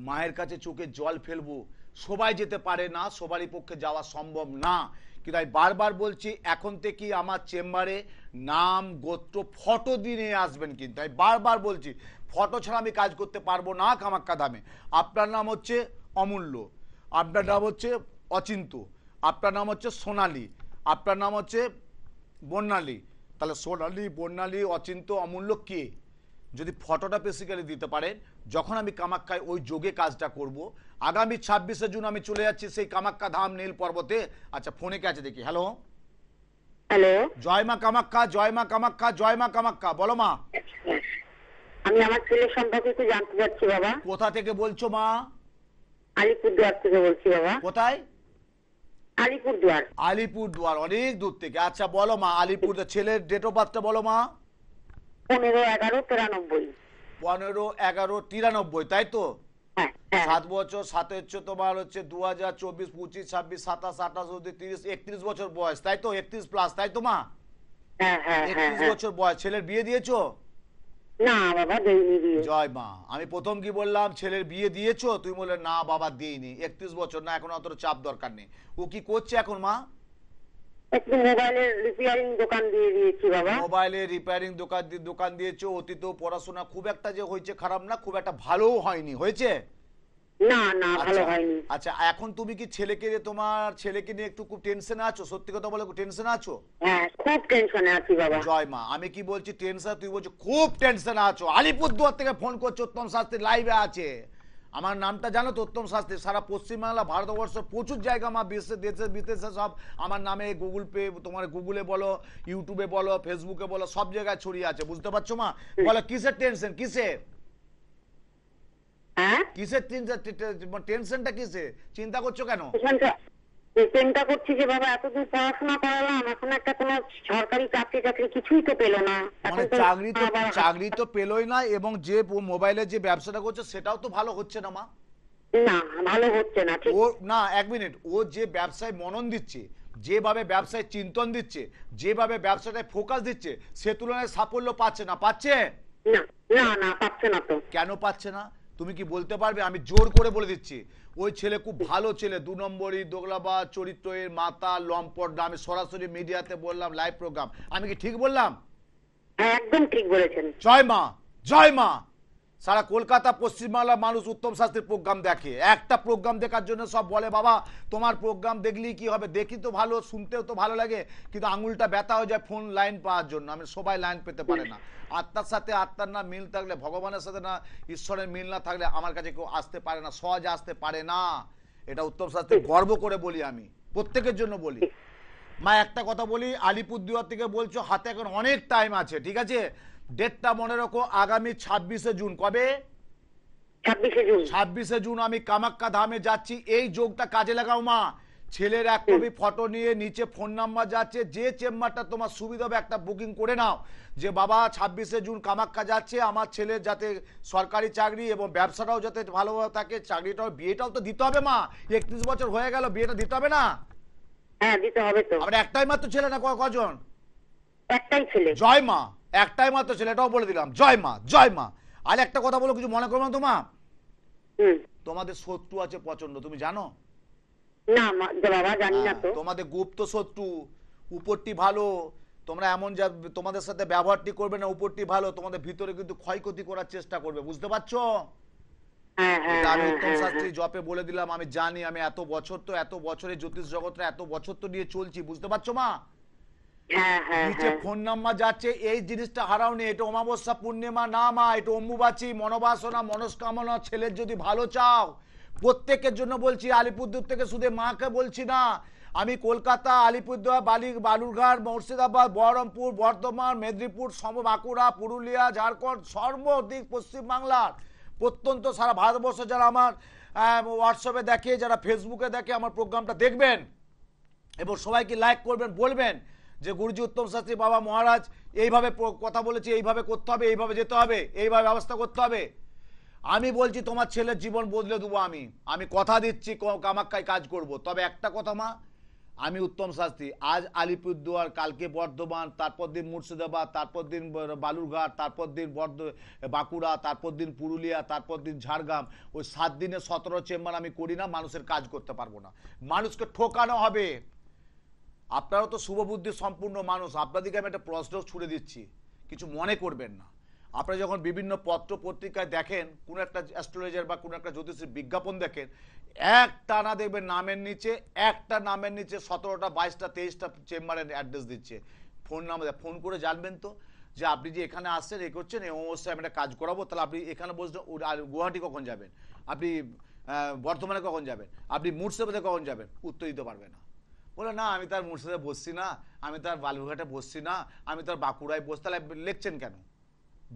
মায়ের কাছে চোখে জল ফেলবো, সবাই যেতে পারে না, সবারই পক্ষে যাওয়া সম্ভব না। কিন্তু আমি বারবার বলছি, এখন থেকে আমার চেম্বারে নাম গোত্র ফটো দিয়ে নিয়ে আসবেন। কিন্তু আমি বারবার বলছি, ফটো ছাড়া আমি কাজ করতে পারবো না কামাখ্যা ধামে। আপনার নাম হচ্ছে অমূল্য, আপনার নাম হচ্ছে অচিন্ত, আপনার নাম হচ্ছে সোনালী, আপনার নাম হচ্ছে বর্ণালী, তাহলে সোনালী বর্ণালী অচিন্ত অমূল্য কে? যদি ফটোটা বেসিক্যালি দিতে পারেন, যখন আমি কামাখ্যায় ওই যোগে কাজটা করব, আগামী 26শে জুন আমি চলে যাচ্ছি সেই কামাখ্যা ধাম নীল পর্বতে। আচ্ছা, ফোনে কে আছে দেখি। হ্যালো, হ্যালো, জয় মা কামাখ্যা, জয় মা কামাখ্যা, জয় মা কামাখ্যা, বলো মা। আমি আমার ছেলের সম্পর্কে একটু জানতে চাচ্ছি বাবা। কোথা থেকে বলছো মা? আলিপুরদুয়ার থেকে বলছি বাবা। কোথায়? আলিপুরদুয়ার। আলিপুরদুয়ার, অনেক দূর থেকে। আচ্ছা বলো মা, আলিপুরদুয়ার ছেলের ডেট অফ বার্থটা বলো মা। 15/11/93। 15/11/93, তাই তো? হ্যাঁ হ্যাঁ 7 বছর, 7 হচ্ছে তোমার হচ্ছে 2024, 25, 26, 27, 28, 30, 31 বছর বয়স, তাই তো? 31 প্লাস, তাই তো মা? হ্যাঁ হ্যাঁ হ্যাঁ 31 বছর বয়স। ছেলের বিয়ে দিয়েছো? না বাবা, দেইনি বিয়ে। জয় মা। আমি প্রথম কি বললাম, ছেলের বিয়ে দিয়েছো? তুমি বললে না বাবা দিইনি। 31 বছর না, এখন অত চাপ দরকার নেই। ও কি করছে এখন মা? একটু মোবাইলের রিপেয়ারিং দোকান দিয়ে দিয়েছি বাবা। মোবাইলের রিপেয়ারিং দোকান দিয়েছো। অতীতেও পড়াশোনা খুব একটা যে হয়েছে খারাপ না, খুব একটা ভালোও হয়নি, হয়েছে? না না, ভালো আচ্ছা হয়নি। আচ্ছা, এখন তুমি কি তোমার ছেলেকে নিয়ে একটু খুব টেনশনে আছো? সত্যি কথা বলে, টেনশনে আছো? হ্যাঁ, খুব টেনশনে আছি বাবা। জয় মা। আমি কি বলছি টেনশন, তুই বলছো খুব টেনশনে আছো। আলিপুরদুয়ার থেকে ফোন করছো, উত্তম শাস্ত্রী লাইভে আছে। আমার নামটা জানো তো, উত্তম শাস্ত্রী। সারা পশ্চিমবাংলা, ভারতবর্ষ প্রচুর জায়গা মা, বিশ্বে দেশে বিদেশে সব আমার নামে গুগল পে, তোমার গুগলে বলো, ইউটিউবে বলো, ফেসবুকে বলো, সব জায়গায় ছড়িয়ে আছে, বুঝতে পারছো মা? বলো কিসের টেনশন, কিসের হ্যাঁ, কিসের টেনশনটা কিসে? চিন্তা করছো কেন? চিন্তা করছি যে বাবা এতদিন পড়াশোনা করালাম, এখন একটা কোনো সরকারি চাকরি কিছুই তো পেলো না। মানে এখন তো চাকরি তো পেলোই না, এবং যে মোবাইলে যে ব্যবসাটা করছে সেটাও তো ভালো হচ্ছে না মা। না, ভালো হচ্ছে না। ঠিক ও না, এক মিনিট, ও যে ব্যবসায় মনন দিচ্ছে, যেভাবে ব্যবসায় চিন্তন দিচ্ছে, যেভাবে ব্যবসাটায় ফোকাস দিচ্ছে, সে তুলনায় সাফল্য পাচ্ছে না? পাচ্ছে? না না না, পাচ্ছে না তো। কেন পাচ্ছে না তুমি কি বলতে পারবে? আমি জোর করে বলে দিচ্ছি, ওই ছেলে খুব ভালো ছেলে, 2 নম্বরই দোগলাবাজ চরিত্রের মাতা লম্পট। আমি সরাসরি মিডিয়াতে বললাম, লাইভ প্রোগ্রাম। আমি কি ঠিক বললাম? হ্যাঁ, একদম ঠিক বলেছেন। জয় মা, জয় মা। সারা কলকাতা পশ্চিমবাংলার মানুষ উত্তম শাস্ত্রীর প্রোগ্রাম দেখে। একটা প্রোগ্রাম দেখার জন্য সব বলে বাবা তোমার প্রোগ্রাম দেখলেই কি হবে, দেখি তো ভালো, শুনতেও তো ভালো লাগে, কিন্তু আঙুলটা ব্যথা হয়ে যায় ফোন লাইন পাওয়ার জন্য। আমি সবাই লাইন পেতে পারে না। আত্মার সাথে আত্মার না মিল থাকলে, ভগবানের সাথে না ঈশ্বরের মিল না থাকলে আমার কাছে কেউ আসতে পারে না, সহজে আসতে পারে না। এটা উত্তম শাস্ত্রী গর্ব করে বলি, আমি প্রত্যেকের জন্য বলি। মা একটা কথা বলি, আলিপুরদুয়ার থেকে বলছো, হাতে এখন অনেক টাইম আছে, ঠিক আছে? ডেটটা মনে রাখো, আগামী 26শে জুন। কবে? 26শে জুন। 26শে জুন আমি কামাখ্যা ধামে যাচ্ছি। এই যোগটা কাজে লাগাও মা। ছেলের এক কপি ফটো নিয়ে নিচে ফোন নাম্বার যাচ্ছে, যে চেম্বারটা তোমার সুবিধা হবে একটা বুকিং করে নাও, যে বাবা 26শে জুন কামাখ্যা যাচ্ছে, আমার ছেলের যাতে সরকারি চাকরি এবং ব্যবসাটাও যাতে ভালোভাবে থাকে, চাকরিটাও, বিয়েটাও তো দিতে হবে মা। 31 বছর হয়ে গেল, বিয়েটা দিতে হবে না? হ্যাঁ, দিতে হবে তো। আবার একটাই মাত্র ছেলে না, কজন? একটাই ছেলে। জয় মা। একটাই মাত্র ছেলে, এটাও বলে দিলাম। জয় মা, জয় মা। আর একটা কথা বলো, কিছু মনে করবে না তো মা? তোমাদের শত্রু আছে প্রচন্ড, তুমি জানো? না বাবা, জানি না তো। তোমাদের গুপ্ত শত্রু। উপরটি ভালো, তোমরা এমন যা তোমাদের সাথে ব্যবহারটি করবে না, উপরটি ভালো, তোমাদের ভিতরে কিন্তু ক্ষয়ক্ষতি করার চেষ্টা করবে, বুঝতে পারছো? আমি উত্তম শাস্ত্রী জপে বলে দিলাম, আমি জানি। আমি এত বছরে জ্যোতিষ জগৎটা এত বছর তো নিয়ে চলছি, বুঝতে পারছো মা? নিচে ফোন নাম্বার যাচ্ছে, এই জিনিসটা হারাওনি। এটা অমাবস্যা পূর্ণিমা না মা, এটা অম্বুবাচী, মনোবাসনা, মনস্কামনা। ছেলের যদি ভালো চাও, প্রত্যেকের জন্য বলছি, আলিপুরদুয়ার থেকে শুধু মাকে বলছি না, আমি কলকাতা, আলিপুরদুয়ার, বালুরঘাট, মুর্শিদাবাদ, বহরমপুর, বর্ধমান, মেদিনীপুর, বাঁকুড়া, পুরুলিয়া, ঝাড়খণ্ড, সর্বদিক পশ্চিমবাংলার, প্রত্যন্ত সারা ভারতবর্ষ যারা আমার হোয়াটসঅ্যাপে দেখে, যারা ফেসবুকে দেখে, আমার প্রোগ্রামটা দেখবেন এবং সবাইকে লাইক করবেন, বলবেন যে গুরুজি উত্তম শাস্ত্রী বাবা মহারাজ এইভাবে কথা বলেছে, এইভাবে করতে হবে, এইভাবে যেতে হবে, এইভাবে ব্যবস্থা করতে হবে। আমি বলছি তোমার ছেলের জীবন বদলে দেবো। আমি কথা দিচ্ছি, কামাখ্যায় কাজ করব। তবে একটা কথা মা, আমি উত্তম শাস্ত্রী আজ আলিপুরদুয়ার, কালকে বর্ধমান, তারপর দিন মুর্শিদাবাদ, তারপর দিন বালুরঘাট, তারপর দিন বাঁকুড়া, তারপর দিন পুরুলিয়া, তারপর দিন ঝাড়গ্রাম। ওই 7 দিনে 17 চেম্বার আমি করি না, মানুষের কাজ করতে পারবো না। মানুষকে ঠকানো হবে। আপনারাও তো শুভবুদ্ধি সম্পূর্ণ মানুষ, আপনাদেরকে আমি একটা প্রশ্ন ছুড়ে দিচ্ছি, কিছু মনে করবেন না। আপনারা যখন বিভিন্ন পত্র পত্রিকায় দেখেন, কোনো একটা অ্যাস্ট্রোলজার বা কোনো একটা জ্যোতিষের বিজ্ঞাপন দেখেন, একটা না দেখবেন নামের নিচে 17টা 22টা 23টা চেম্বারের অ্যাড্রেস দিচ্ছে। ফোন নাম্বার, ফোন করে জানবেন তো যে আপনি যে এখানে আসছেন, এ করছেন, এই অবস্থায় আমি একটা কাজ করাবো, তাহলে আপনি এখানে বসে আর গুয়াহাটি কখন যাবেন, আপনি বর্ধমানে কখন যাবেন, আপনি মুর্শিদাবাদে কখন যাবেন, উত্তর দিতে পারবে না। বলে না আমি তার মুর্শিদাবাদে বসছি না, আমি তার বালুরঘাটে বসছি না, আমি তার বাঁকুড়ায় বসছি, তাহলে লিখছেন কেন?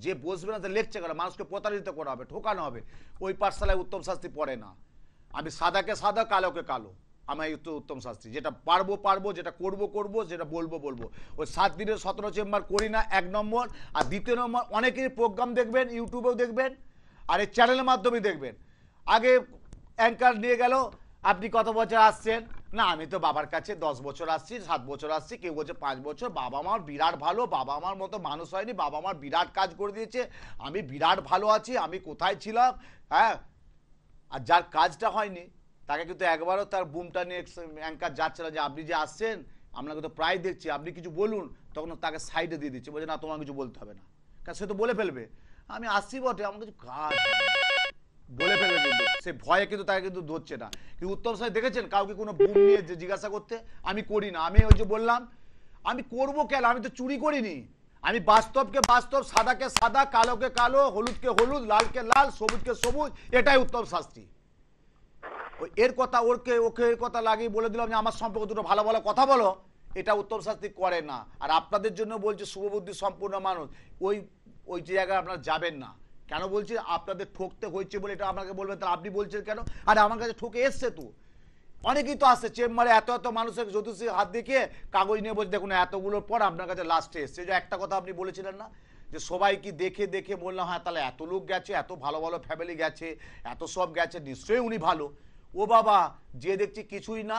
যে বসবে না তাহলে লিখছে কেন? মানুষকে প্রতারিত করা হবে, ঠোকানো হবে। ওই পাঠশালায় উত্তম শাস্তি পড়ে না। আমি সাদাকে সাদা, কালোকে কালো, আমার এই উত্তম শাস্ত্রী, যেটা পারবো পারবো, যেটা করবো করবো, যেটা বলবো বলবো। ওই 7 দিনের 17 চেম্বার করি না, 1 নম্বর। আর 2 নম্বর, অনেকেরই প্রোগ্রাম দেখবেন, ইউটিউবেও দেখবেন, আর এই চ্যানেলের মাধ্যমে দেখবেন। আগে অ্যাঙ্কার নিয়ে গেল, আপনি কত বছর আসছেন? না আমি তো বাবার কাছে 10 বছর আসছি, 7 বছর আসছি, কেউ বলছে 5 বছর। বাবা আমার বিরাট ভালো, বাবা আমার মতো মানুষ হয়নি, বাবা আমার বিরাট কাজ করে দিয়েছে, আমি বিরাট ভালো আছি, আমি কোথায় ছিলাম। হ্যাঁ, আর যার কাজটা হয়নি তাকে কিন্তু একবারও তার বুমটা নিয়ে অ্যাঙ্কার যাচ্ছে না যে আপনি যে আসছেন আপনাকে তো প্রায় দেখছি, আপনি কিছু বলুন, তখন তাকে সাইডে দিয়ে দিচ্ছে, বলছে না তোমার কিছু বলতে হবে না, কারণ সে তো বলে ফেলবে আমি আসছি বটে, আমার কিছু কাজ বলে ফেলবে, কিন্তু সে ভয়ে কিন্তু তাকে কিন্তু ধরছে না। কিন্তু উত্তম সাহেব দেখেছেন কাউকে কোনো বুম নিয়ে জিজ্ঞাসা করতে? আমি করি না, আমি ওই যে বললাম আমি করবো কেন, আমি তো চুরি করিনি, আমি বাস্তবকে বাস্তব, সাদাকে সাদা, কালোকে কালো, হলুদকে হলুদ, লালকে লাল, সবুজকে সবুজ, এটাই উত্তম শাস্ত্রী। এর কথা ওকে ওকে এর কথা লাগিয়ে বলে দিলাম যে আমার সম্পর্কে দুটো ভালো ভালো কথা বলো, এটা উত্তম শাস্ত্রী করে না। আর আপনাদের জন্য বলছে শুভবুদ্ধি সম্পূর্ণ মানুষ, ওই ওই জায়গায় আপনারা যাবেন না। কেন বলছি? আপনাদের ঠকতে হয়েছে বলে এটা আপনাকে বলবেন, তাহলে আপনি বলছেন কেন? আরে আমার কাছে ঠকে এসছে তো, অনেকেই তো আসছে চেম্বারে, এত এত মানুষের জ্যোতিষী হাত দেখিয়ে কাগজ নিয়ে বলছে দেখুন এতগুলোর পর আপনার কাছে লাস্টে এসছে। যে একটা কথা আপনি বলেছিলেন না যে সবাই কি দেখে দেখে বললাম হ্যাঁ তাহলে এত লোক গেছে, এত ভালো ভালো ফ্যামিলি গেছে, এত সব গেছে, নিশ্চয়ই উনি ভালো। ও বাবা, যে দেখছি কিছুই না,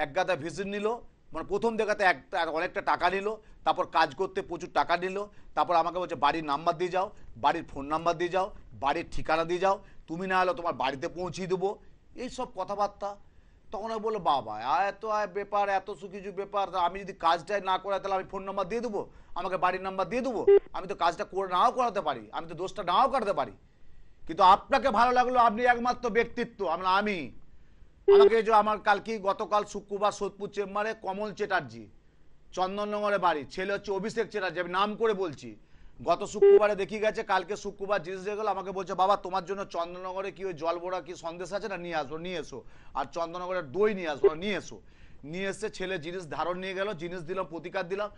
এক গাদা ভিজিট নিল, মানে প্রথম দেখাতে অনেকটা টাকা নিল, তারপর কাজ করতে প্রচুর টাকা নিল, তারপর আমাকে বলছে বাড়ির নাম্বার দিয়ে যাও, বাড়ির ফোন নাম্বার দিয়ে যাও, বাড়ির ঠিকানা দিয়ে যাও, তুমি না হলে তোমার বাড়িতে পৌঁছিয়ে দেবো, এইসব কথাবার্তা। তখন আমি বললো বাবা এত ব্যাপার, এত কিছু ব্যাপার, আমি যদি কাজটাই না করাই তাহলে আমি ফোন নাম্বার দিয়ে দেবো, আমাকে বাড়ির নাম্বার দিয়ে দেবো, আমি তো কাজটা করে নাও করাতে পারি, আমি তো দোষটা নাও কাটাতে পারি, কিন্তু আপনাকে ভালো লাগলো, আপনি একমাত্র ব্যক্তিত্ব, আমি আমাকে যে আমার গতকাল শুক্রবার সোদপুর চেম্বারে কমল চ্যাটার্জি, চন্দননগরে বাড়ি, ছেলে হচ্ছে অভিষেক চ্যাটার্জি, আমি নাম করে বলছি, গত শুক্রবারে দেখি গেছে, কালকে শুক্রবার জিনিস হয়ে গেল, আমাকে বলছে বাবা তোমার জন্য চন্দননগরে কি ওই জল ভরা কি সন্দেশ আছে না, নিয়ে আসো নিয়ে এসো, আর চন্দননগরের দই নিয়ে আসো, নিয়ে এসো। নিয়ে এসে ছেলে জিনিস ধারণ নিয়ে গেল, জিনিস দিলাম, প্রতিকার দিলাম,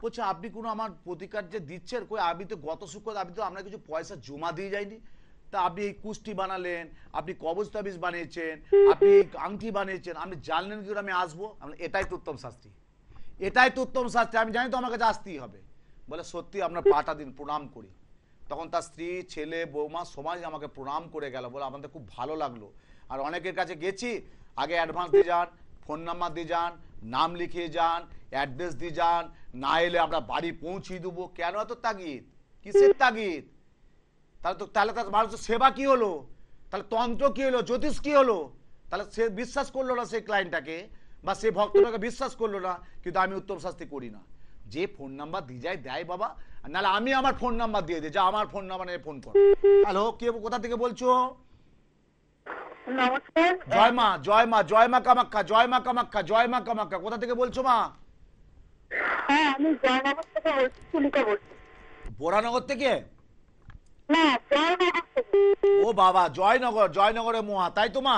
বলছে আপনি কোনো আমার প্রতিকার যে দিচ্ছেন কই, আমি তো গত শুক্রবার আমি তো আপনার কিছু পয়সা জমা দিয়ে যাইনি, তা আপনি এই কুষ্টি বানালেন, আপনি কবজ তাবিজ বানিয়েছেন, আপনি আংটি বানিয়েছেন, আপনি জানলেন কি করে আমি আসবো? এটাই তো উত্তম শাস্ত্রী, এটাই তো উত্তম শাস্ত্রী, আমি জানি তো আমার কাছে আসতেই হবে। বলে সত্যি আপনার পাটা দিন, প্রণাম করি। তখন তার স্ত্রী, ছেলে, বৌমা সবাই আমাকে প্রণাম করে গেল, বলে আমাদের খুব ভালো লাগলো। আর অনেকের কাছে গেছি, আগে অ্যাডভান্স দিয়ে যান, ফোন নাম্বার দিয়ে যান, নাম লিখিয়ে যান, অ্যাড্রেস দিয়ে যান, না এলে আমরা বাড়ি পৌঁছিয়ে দেবো। কেন এত তাগিদ? কিসের তাগিদ? তাহলে তার মানুষের সেবা কি হলো? তাহলে তন্ত্র কি হলো? জ্যোতিষ কি হলো? তাহলে সে বিশ্বাস করলো না সেই ক্লায়েন্টটাকে, বা সে ভক্তটাকে বিশ্বাস করলো না। কিন্তু আমি উত্তম শাস্তি করি না, যে ফোন নাম্বার দিয়ে যায় দেয় বাবা, নাহলে আমি আমার ফোন নাম্বার দিয়ে দিই, যা আমার ফোন নাম্বার নিয়ে ফোন কর। হ্যালো, কে কোথা থেকে বলছো? নমস্কার। জয় মা, জয় মা, জয় মা কামাখ্যা, জয় মা কামাখ্যা, জয় মা কামাখ্যা। কোথা থেকে বলছো মা? হ্যাঁ আমি জয়নগর থেকে বলছি, তুলিকা বলছি। বোরানগর থেকে? না, জয়নগর থেকে। ও বাবা, জয়নগর, জয়নগরে মহা, তাই তো মা?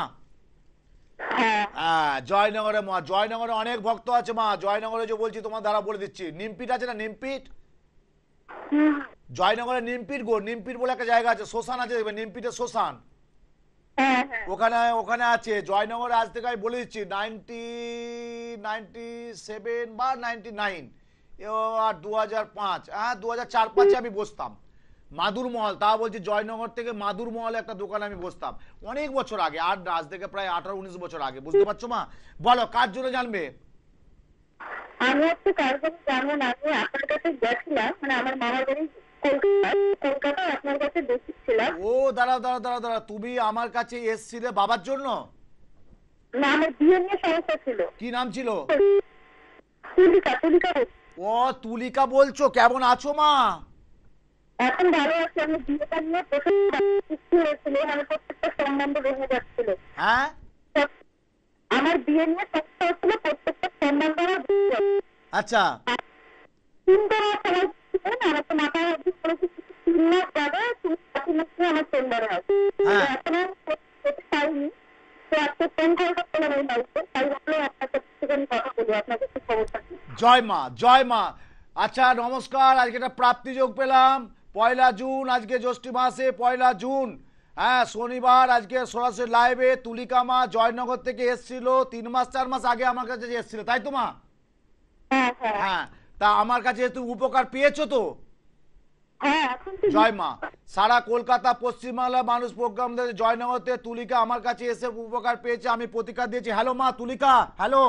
হ্যাঁ হ্যাঁ, জয়নগরে মা, জয়নগরে অনেক ভক্ত আছে মা। জয়নগরে যে বলছি তোমার দ্বারা বলে দিচ্ছি, নিমপিট আছে না, নিমপিট, জয়নগরে নিমপিট গো, নিমপিট বলে একটা জায়গা আছে, শ্মশান আছে দেখবে, নিমপিটের শ্মশান, ওখানে ওখানে আছে। জয়নগরে আজ থেকে আমি বলে দিচ্ছি 97 বা 99, আর 2005, হ্যাঁ 2004-5 আমি বসতাম মাদুর মহল, তা বলছি জয়নগর থেকে মাদুর মহলে একটা দোকানে আমি বসতাম অনেক বছর আগে, আর আজ থেকে প্রায় 18-19 বছর আগে। বুঝতে পারছো মা? বলো কার জন্য জানবে? আমি হচ্ছে কার কাছে জানবো না, আমি আপনার কাছে গেছিলাম, মানে আমার মামার বাড়ি কলকাতায়, আপনার কাছে দেখেছিলাম। ও দাঁড়া দাঁড়া দাঁড়া দাঁড়া, তুমি আমার কাছে এসছিলে বাবার জন্য? না, আমার বিয়ে নিয়ে সমস্যা ছিল। কি নাম ছিল? তুলিকা, তুলিকা। ও তুলিকা বলছো, কেমন আছো মা? এখন ভালো আছে। আমি বিয়েটা নিয়ে হয়েছিল, আমি প্রত্যেকটা সম্বন্ধ ভেঙে যাচ্ছিল। হ্যাঁ, আমার বিয়ে নিয়ে সমস্যা হচ্ছিল, প্রত্যেকটা সম্বন্ধ। আচ্ছা 3টে মাস সময় দিচ্ছিলেন, আমার তো মাথায় অবধি করেছি 3 মাস যাবে, 3 মাস আমার চেম্বারে আছে। হ্যাঁ। এখন আর যেতে পারিনি। তো আজকে ফোন কলটা পেলাম এই বাড়িতে, তাই ভাবলাম আপনার সাথে একটুখানি কথা বলি, আপনাদের কি খবরটা কি? জয় মা, জয় মা। আচ্ছা নমস্কার, আজকে একটা প্রাপ্তি যোগ পেলাম। 1 জুন, আজকে জ্যৈষ্ঠ মাসে 1 জুন, হ্যাঁ শনিবার, আজকে সরাসরি লাইভে তুলিকা মা জয়নগর থেকে এসছিল। 3 মাস 4 মাস আগে আমার কাছে যে এসছিল, তাই তো মা? হ্যাঁ হ্যাঁ হ্যাঁ, তা আমার কাছে তুমি উপকার পেয়েছো তো? হ্যাঁ, এখন তো জয় মা। সারা কলকাতা পশ্চিমবাংলা মানুষ প্রোগ্রাম দেখে জয়নগরতে তুলিকা আমার কাছে এসে উপকার পেয়েছে, আমি প্রতিকার দিয়েছি। হ্যালো মা তুলিকা, হ্যালো।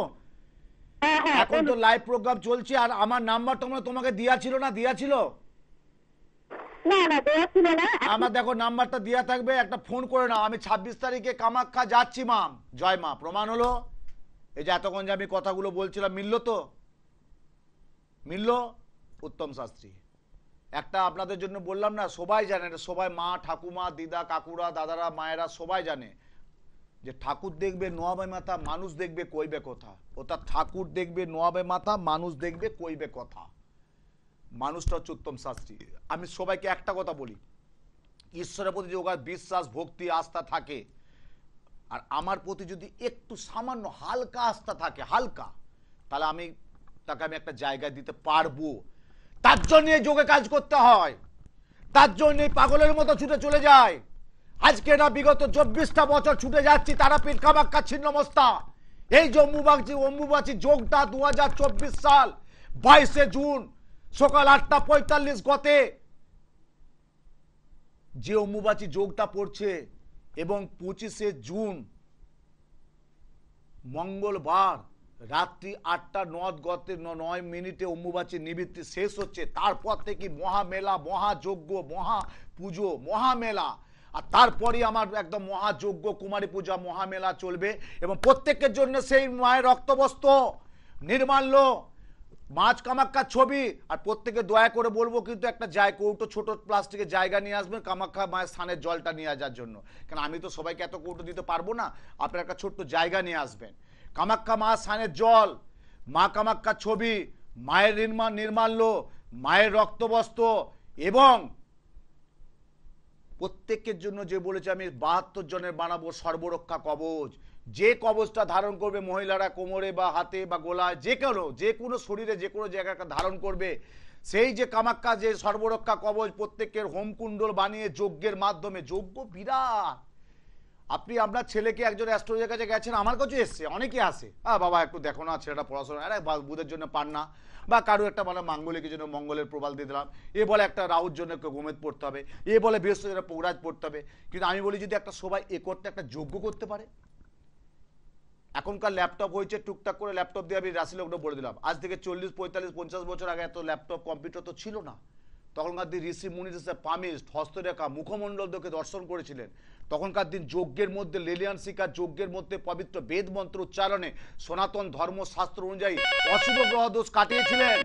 হ্যাঁ হ্যাঁ, এখন তো লাইভ প্রোগ্রাম চলছে, আর আমার নাম্বার তোমাকে দেওয়া ছিল না? দেওয়া ছিল? না না দেওয়া ছিল না। আমার দেখো নাম্বারটা দেওয়া থাকবে, একটা ফোন করে নাও। আমি 26 তারিখে কামাখ্যা যাচ্ছি মা। জয় মা, প্রমাণ হলো। এই যে এতক্ষণ যে আমি কথাগুলো বলছিলাম, মিললো তো? মিললো? উত্তম শাস্ত্রী একটা আপনাদের জন্য বললাম না, সবাই জানে, এটা সবাই মা ঠাকুমা দিদা কাকুরা দাদারা মায়েরা সবাই জানে যে ঠাকুর দেখবে নোয়াবে মাথা, মানুষ দেখবে কইবে কথা। অর্থাৎ ঠাকুর দেখবে নোয়াবে মাথা, মানুষ দেখবে কইবে কথা। মানুষটা হচ্ছে উত্তম শাস্ত্রী। আমি সবাইকে একটা কথা বলি, ঈশ্বরের প্রতি যে বিশ্বাস ভক্তি আস্থা থাকে, আর আমার প্রতি যদি একটু সামান্য হালকা আস্থা থাকে, হালকা, তাহলে তাকে আমি একটা জায়গায় দিতে পারবো। তার জন্য যোগে কাজ করতে হয়, তার জন্য পাগলের মতো ছুটে চলে যায়। আজকে না বিগত 24টা বছর ছুটে যাচ্ছি তারাপীঠ কামাখ্যা ছিন্নমস্তা। এই যে অম্বুবাচী যোগটা 2024 সাল 22 জুন সকাল 8:45 গতে যে অম্বুবাচী যোগটা পড়ছে, এবং 25 জুন মঙ্গলবার রাত্রি 8:09 অম্বুবাচী নিবৃত্তি শেষ হচ্ছে। তারপর থেকে মহামেলা, মহাযজ্ঞ, মহাপুজো, মহামেলা, আর তারপরে আমার একদম মহাযজ্ঞ কুমারী পূজা মহামেলা চলবে। এবং প্রত্যেকের জন্য সেই মায়ের রক্তবস্ত্র, নির্মাল্য, মাছ কামাখ্যার ছবি, আর প্রত্যেকে দয়া করে বলবো কিন্তু একটা কৌটো ছোট প্লাস্টিকের জায়গা নিয়ে আসবেন কামাখ্যা মায়ের স্থানের জলটা নিয়ে আসার জন্য। কারণ আমি তো সবাইকে এত কৌটো দিতে পারবো না, আপনার একটা ছোট্ট জায়গা নিয়ে আসবেন। কামাখ্যা মা স্থানের জল, মা কামাখ্যার ছবি, মায়ের নির্মাল্য, মায়ের রক্তবস্ত্র, এবং প্রত্যেকের জন্য যে বলেছে আমি 72 জনের বানাবো সর্বরক্ষা কবচ। যে কবচটা ধারণ করবে মহিলারা কোমরে বা হাতে বা গলায়, যে কোনো শরীরে যে কোনো জায়গাটা ধারণ করবে, সেই যে কামাখ্যা যে সর্বরক্ষা কবচ প্রত্যেকের হোমকুণ্ডল বানিয়ে যজ্ঞের মাধ্যমে, যজ্ঞ বিরাট। আপনি আপনার ছেলেকে একজন অ্যাস্ট্রোলজার কাছে গেছেন, আমার কাছে এসছে, অনেকে আসে, বাবা একটু দেখো না ছেলেটা পড়াশোনা, আরে বুধের জন্য পান না, বা কারো একটা মানে মাঙ্গলিকের জন্য মঙ্গলের প্রবাল দিয়ে দিলাম, এ বলে একটা রাহুর জন্য গোমেদ পড়তে হবে, এ বলে বৃহস্পতির পৌরাজ পড়তে হবে। কিন্তু আমি বলি যদি একটা সবাই করতে একটা যজ্ঞ করতে পারে। এখনকার ল্যাপটপ হয়েছে, টুকটাক করে ল্যাপটপ দিয়ে আমি রাশি লগ্ন বলে দিলাম। আজ থেকে 40 45 50 বছর আগে এত ল্যাপটপ কম্পিউটার তো ছিল না। তখনকার দিন ঋষি মুনি পামিস্ট হস্তরেখা মুখমণ্ডলকে দর্শন করেছিলেন। তখনকার দিন যজ্ঞের মধ্যে লেলিয়ান শিকার, যজ্ঞের মধ্যে পবিত্র বেদ মন্ত্র উচ্চারণে সনাতন ধর্মশাস্ত্র অনুযায়ী অশুভ গ্রহ দোষ কাটিয়েছিলেন।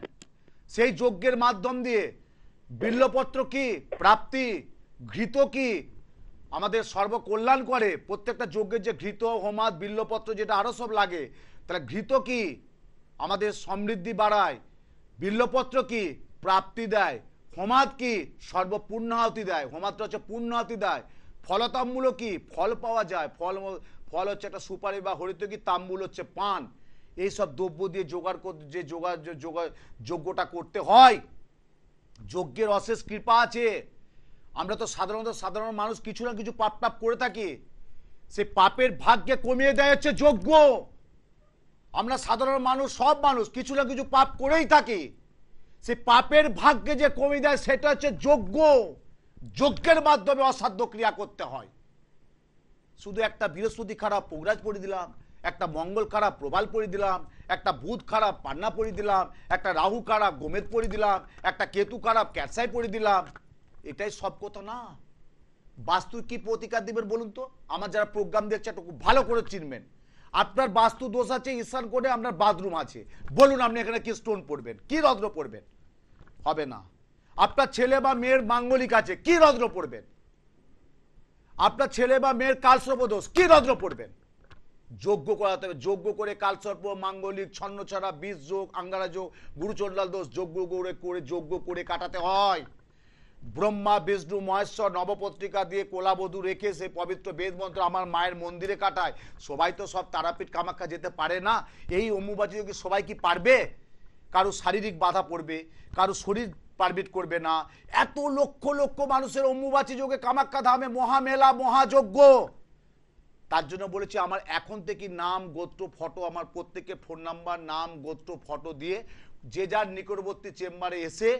সেই যজ্ঞের মাধ্যম দিয়ে বিল্লপত্র কি প্রাপ্তি, ঘৃত কি আমাদের সর্বকল্যাণ করে। প্রত্যেকটা যজ্ঞের যে ঘৃত হোমাদ বিল্লপত্র যেটা আরো সব লাগে, তাহলে ঘৃত কি আমাদের সমৃদ্ধি বাড়ায়, বিল্লপত্র কি প্রাপ্তি দেয়, হোমাদ কি সর্বপূর্ণাহুতি দেয়, হোমাদটা হচ্ছে পূর্ণাহুতি দেয়, ফলতাম্বুল কি ফল পাওয়া যায়, ফল হচ্ছে একটা সুপারি বা হরিতকি, তাম্বুল হচ্ছে পান। এইসব দ্রব্য দিয়ে জোগাড় করতে যে যজ্ঞটা করতে হয়, যজ্ঞের অশেষ কৃপা আছে। আমরা তো সাধারণ মানুষ কিছু না কিছু পাপ টাপ করে থাকি, সে পাপের ভাগ্যে কমিয়ে দেয় হচ্ছে যজ্ঞ। আমরা সাধারণ মানুষ, সব মানুষ কিছু না কিছু পাপ করেই থাকি, সে পাপের ভাগ্যে যে কমিয়ে দেয় সেটা হচ্ছে যজ্ঞ। যজ্ঞের মাধ্যমে অসাধ্য ক্রিয়া করতে হয়। শুধু একটা বৃহস্পতি খারাপ পোগরাজ পড়ে দিলাম, একটা মঙ্গল খারাপ প্রবাল পড়ে দিলাম, একটা বুধ খারাপ পান্না পড়ে দিলাম, একটা রাহু খারাপ গোমেদ পড়ে দিলাম, একটা কেতু খারাপ ক্যাটসাই পড়ে দিলাম, এটাই সব কথা না। বাস্তুর কি প্রতিকার দিবেন বলুন তো? আমার যারা প্রোগ্রাম দেখছে একটু ভালো করে চিনবেন। আপনার বাস্তু দোষ আছে, ঈশান কোণে আপনার বাথরুম আছে, বলুন আপনি এখানে কি স্টোন পড়বেন, কি রত্ন পড়বেন? হবে না। আপনার ছেলে বা মেয়ের মাঙ্গলিক আছে, কি রত্ন পড়বেন? আপনার ছেলে বা মেয়ের কালসর্প দোষ, কি রত্ন পড়বেন? যজ্ঞ করাতে হবে, যজ্ঞ করে কালসর্প মাঙ্গলিক ছন্নছাড়া বিষ যোগ আঙ্গারা যোগ গুরুচণ্ডাল দোষ যজ্ঞ করে যজ্ঞ করে কাটাতে হয়। ব্রহ্মা বিষ্ণু মহেশ্বর নবপত্রিকা দিয়ে কোলাবধূ রেখে সেই পবিত্র বেদ মন্ত্র আমার মায়ের মন্দিরে কাটায়। সবাই তো সব তারাপীঠ কামাখ্যা যেতে পারে না। এই অম্বুবাচী যোগে সবাই কি পারবে? কারো শারীরিক বাধা পড়বে, কারো শরীর পারমিট করবে না। এত লক্ষ লক্ষ মানুষের অম্বুবাচী যোগে কামাখ্যা ধামে মহামেলা মহাযজ্ঞ। তার জন্য বলেছি আমার এখন থেকে নাম গোত্র ফটো, আমার প্রত্যেকের ফোন নাম্বার নাম গোত্র ফটো দিয়ে যে যার নিকটবর্তী চেম্বারে এসে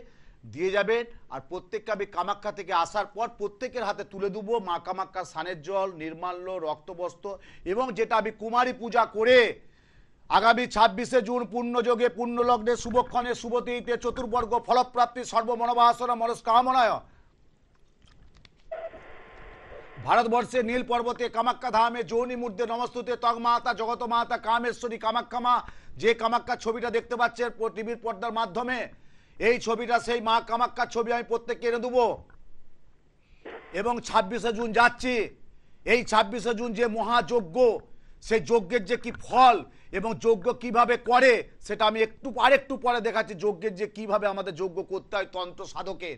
দিয়ে যাবেন। আর প্রত্যেককে আমি কামাখ্যা থেকে আসার পর প্রত্যেকের হাতে তুলে দেবো মা কামাখ্যার স্নানের জল, নির্মাল্য, রক্তবস্ত্র এবং যেটা আমি কুমারী পূজা করে আগামী 26শে জুন পূর্ণযোগে পূর্ণলগ্নে শুভক্ষণে শুভতিথিতে চতুর্বর্গ ফলপ্রাপ্তি সর্বমনোবাসনা মনস্কামনায় ভারতবর্ষে নীল পর্বতে কামাখ্যা ধামে যৌনি মূর্ধে নমস্তুতে তগমাতা জগত মাতা কামেশ্বরী কামাখ্যা মা। যে কামাখ্যার ছবিটা দেখতে পাচ্ছেন টিভির পর্দার মাধ্যমে, এই ছবিটা সেই মা কামাখ্যার ছবি আমি প্রত্যেককে এনে দেবো। এবং 26শে জুন যাচ্ছি, এই 26শে জুন যে মহাযজ্ঞ, সেই যজ্ঞের যে কি ফল এবং যজ্ঞ কিভাবে করে সেটা আমি আরেকটু পরে দেখাচ্ছি। যজ্ঞের যে কিভাবে আমাদের যজ্ঞ করতে হয় তন্ত্র সাধকের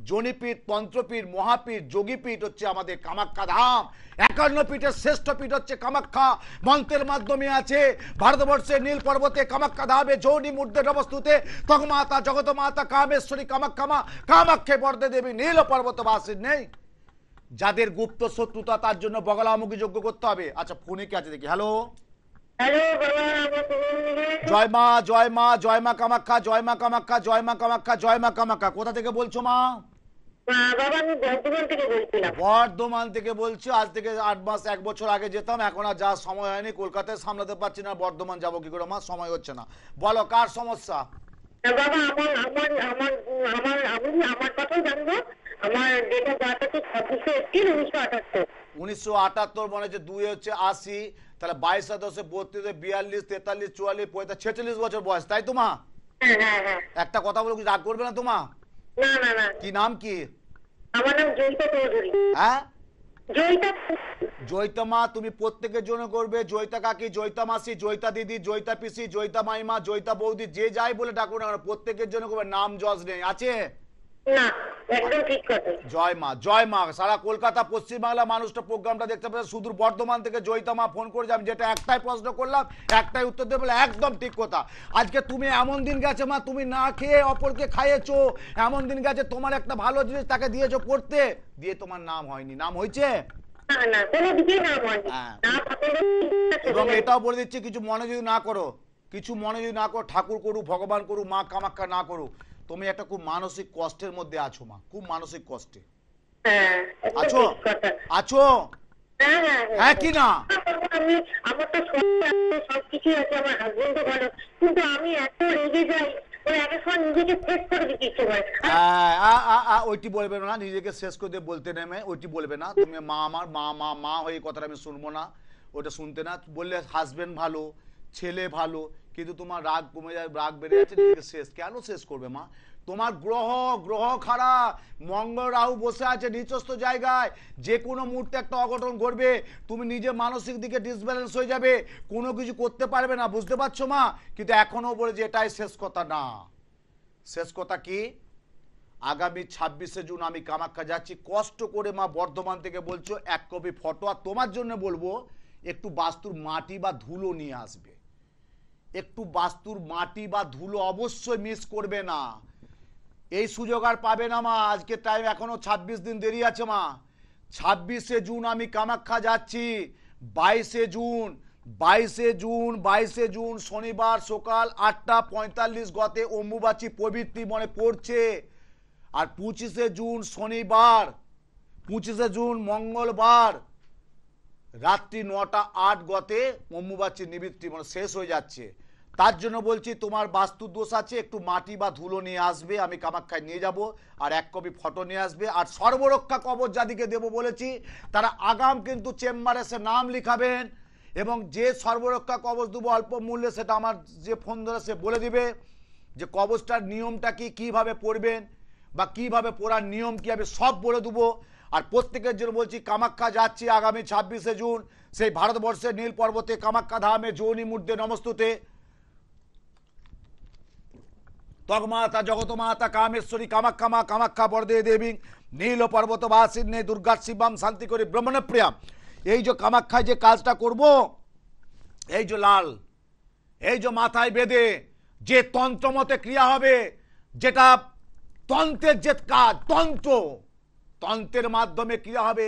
জনিপীঠ, তন্ত্রপীঠ, মহাপীঠ, যোগীপীঠ হচ্ছে আমাদের কামাখ্যা ধাম। 51 পীঠের শ্রেষ্ঠ পীঠ হচ্ছে কামাখ্যা। মন্ত্রের মাধ্যমে আছে ভারতবর্ষের নীল পর্বতে কামাখ্যা ধামে যৌনি মূর্ধে নমস্তুতে তগমাতা জগত মাতা কামেশ্বরী কামাখ্যা মা। কামাখ্যে বর্দে দেবী নীল পর্বত বাসীর নেই। যাদের গুপ্ত শত্রুতা তার জন্য বগলামুখী যজ্ঞ করতে হবে। আচ্ছা ফোনে কে আছে দেখি। হ্যালো হ্যালো বাবা, আমার জয় মা জয় মা জয় মা কামাখ্যা জয় মা কামাখ্যা জয় মা কামাখ্যা জয় মা কামাখ্যা। কোথা থেকে বলছো মা? বাবা আমি বর্ধমান থেকে বলছিলাম। বর্ধমান থেকে বলছি। আজ থেকে 8 মাস 1 বছর আগে যেতাম, এখন আর যা সময় হয়নি, কলকাতায় সামলাতে পারছি না, বর্ধমান যাবো কি করে মা, সময় হচ্ছে না। বলো কার সমস্যা? বাবা আমার আমার আমার আমার আমি আমার কথাই জানবো। আমার ডেট অফ বার্থ হচ্ছে 26/1/1978। 1978 মানে যে 2 হচ্ছে 80, তাহলে 22 আর 10 32 42 43 44 45 46 বছর বয়স, তাই তো মা? হ্যাঁ হ্যাঁ হ্যাঁ। একটা কথা বলো, কি রাগ করবে না তো মা? না না না। কি নাম কি? আমার নাম জয়িতা চৌধুরী। হ্যাঁ জয়িতা। জয়িতা মা তুমি প্রত্যেকের জন্য করবে। জয়িতা কাকি, জয়িতা মাসি, জয়িতা দিদি, জয়িতা পিসি, জয়িতা মাইমা, জয়িতা বৌদি, যে যাই বলে ডাকো না কেন, প্রত্যেকের জন্য করবে। নাম জজ নেই, আছে? না একদম ঠিক কথা। জয় মা জয় মা। সারা কলকাতা পশ্চিমবাংলা মানুষটা প্রোগ্রামটা দেখতে পাবে। সুদূর বর্ধমান থেকে জয়িতা মা ফোন করেছে, আমি যেটা একটাই প্রশ্ন করলাম একটাই উত্তর দেবে বলে একদম ঠিক কথা। আজকে তুমি এমন দিন গেছে মা, তুমি না খেয়ে অপরকে খাইয়েছো। এমন দিন গেছে তোমার একটা ভালো জিনিস তাকে দিয়েছো পড়তে, দিয়ে তোমার নাম হয়নি। নাম হয়েছে? না না কোনো দিকেই নাম হয়নি। হ্যাঁ। না আপনাদের এবং এটাও বলে দিচ্ছি কিছু মনে যদি না করো, কিছু মনে যদি না করো, ঠাকুর করু ভগবান করু মা কামাখ্যা না করু, তুমি একটা খুব মানসিক কষ্টের মধ্যে আছো মা, খুব মানসিক কষ্টে হ্যাঁ একদম আছো। ঠিক কথা। আছো? হ্যাঁ হ্যাঁ হ্যাঁ কি না? আমি আমার তো সবকিছুই আছে, আমার হাজবেন্ডও ভালো, কিন্তু আমি এত রেগে যাই, ওই এক এক সময় নিজেকে শেষ করে দিতে ইচ্ছে করে। ওইটি বলবে না, নিজেকে শেষ করে দিয়ে বলতে নেমে ওইটি বলবে না। তুমি মা আমার মা মা মা হয়ে এই কথাটা আমি শুনবো না, ওটা শুনতে না। বললে হাজবেন্ড ভালো, ছেলে ভালো, কিন্তু তোমার রাগ কমে যায়, রাগ বেড়ে যাচ্ছে, নিজেকে শেষ কেন শেষ করবে মা? তোমার গ্রহ গ্রহ খারাপ, মঙ্গল রাহু বসে আছে নিচস্থ জায়গায়, যে কোনো মুহূর্তে একটা অঘটন ঘটবে, তুমি নিজে মানসিক দিকে ডিসব্যালেন্স হয়ে যাবে, কোনো কিছু করতে পারবে না, বুঝতে পারছো মা? কিন্তু এখনো বলে যে এটাই শেষ কথা না। শেষ কথা কি? আগামী 26শে জুন আমি কামাখ্যা যাচ্ছি, কষ্ট করে মা বর্ধমান থেকে বলছো 1 কপি ফটো, আর তোমার জন্য বলবো একটু বাস্তুর মাটি বা ধুলো নিয়ে আসবে। একটু বাস্তুর মাটি বা ধুলো অবশ্যই মিস করবে না। এই সুযোগ আর পাবে না মা। আজকে টাইম এখনো 26 দিন দেরি আছে মা। 26শে জুন আমি কামাখ্যা যাচ্ছি। 22শে জুন শনিবার সকাল 8:45 গতে অম্বুবাচী পবিত্রী মনে পড়ছে। আর 25শে জুন শনিবার, 25শে জুন মঙ্গলবার রাত্রি 9:08 গতে অম্বুবাচী নিবৃত্তি মানে শেষ হয়ে যাচ্ছে। তার জন্য বলছি তোমার বাস্তু দোষ আছে, একটু মাটি বা ধুলো নিয়ে আসবে, আমি কামাখ্যায় নিয়ে যাব, আর 1 কপি ফটো নিয়ে আসবে। আর সর্বরক্ষা কবচ যাদিকে দেবো বলেছি তারা আগাম কিন্তু চেম্বারে এসে নাম লিখাবেন, এবং যে সর্বরক্ষা কবচ দেবো অল্প মূল্যে সেটা আমার যে ফোন ধরে সে বলে দিবে যে কবচটার নিয়মটা কি, কিভাবে পড়বেন বা কিভাবে পড়ার নিয়ম কি, আমি সব বলে দেবো। আর প্রত্যেকের জন্য বলছি, কামাখ্যা যাচ্ছি আগামী 26শে জুন, সেই ভারতবর্ষের নীল পর্বতে কামাখ্যা ধামে যোনি মূর্ধে নমস্তুতে তগমাতা জগতমাতা কামেশ্বরী কামাখ্যা মা কামাখ্যা বরদে দেবী নীল পর্বত বাসিন্নে দুর্গা শিবাম শান্তি করি ব্রহ্মণপ্রিয়া। এই যে কামাখ্যায় যে কাজটা করব, এই যে লাল, এই যে মাথায় বেঁধে যে তন্ত্রমতে ক্রিয়া হবে, যেটা তন্ত্রের যে কাজ, তন্ত্রের মাধ্যমে ক্রিয়া হবে।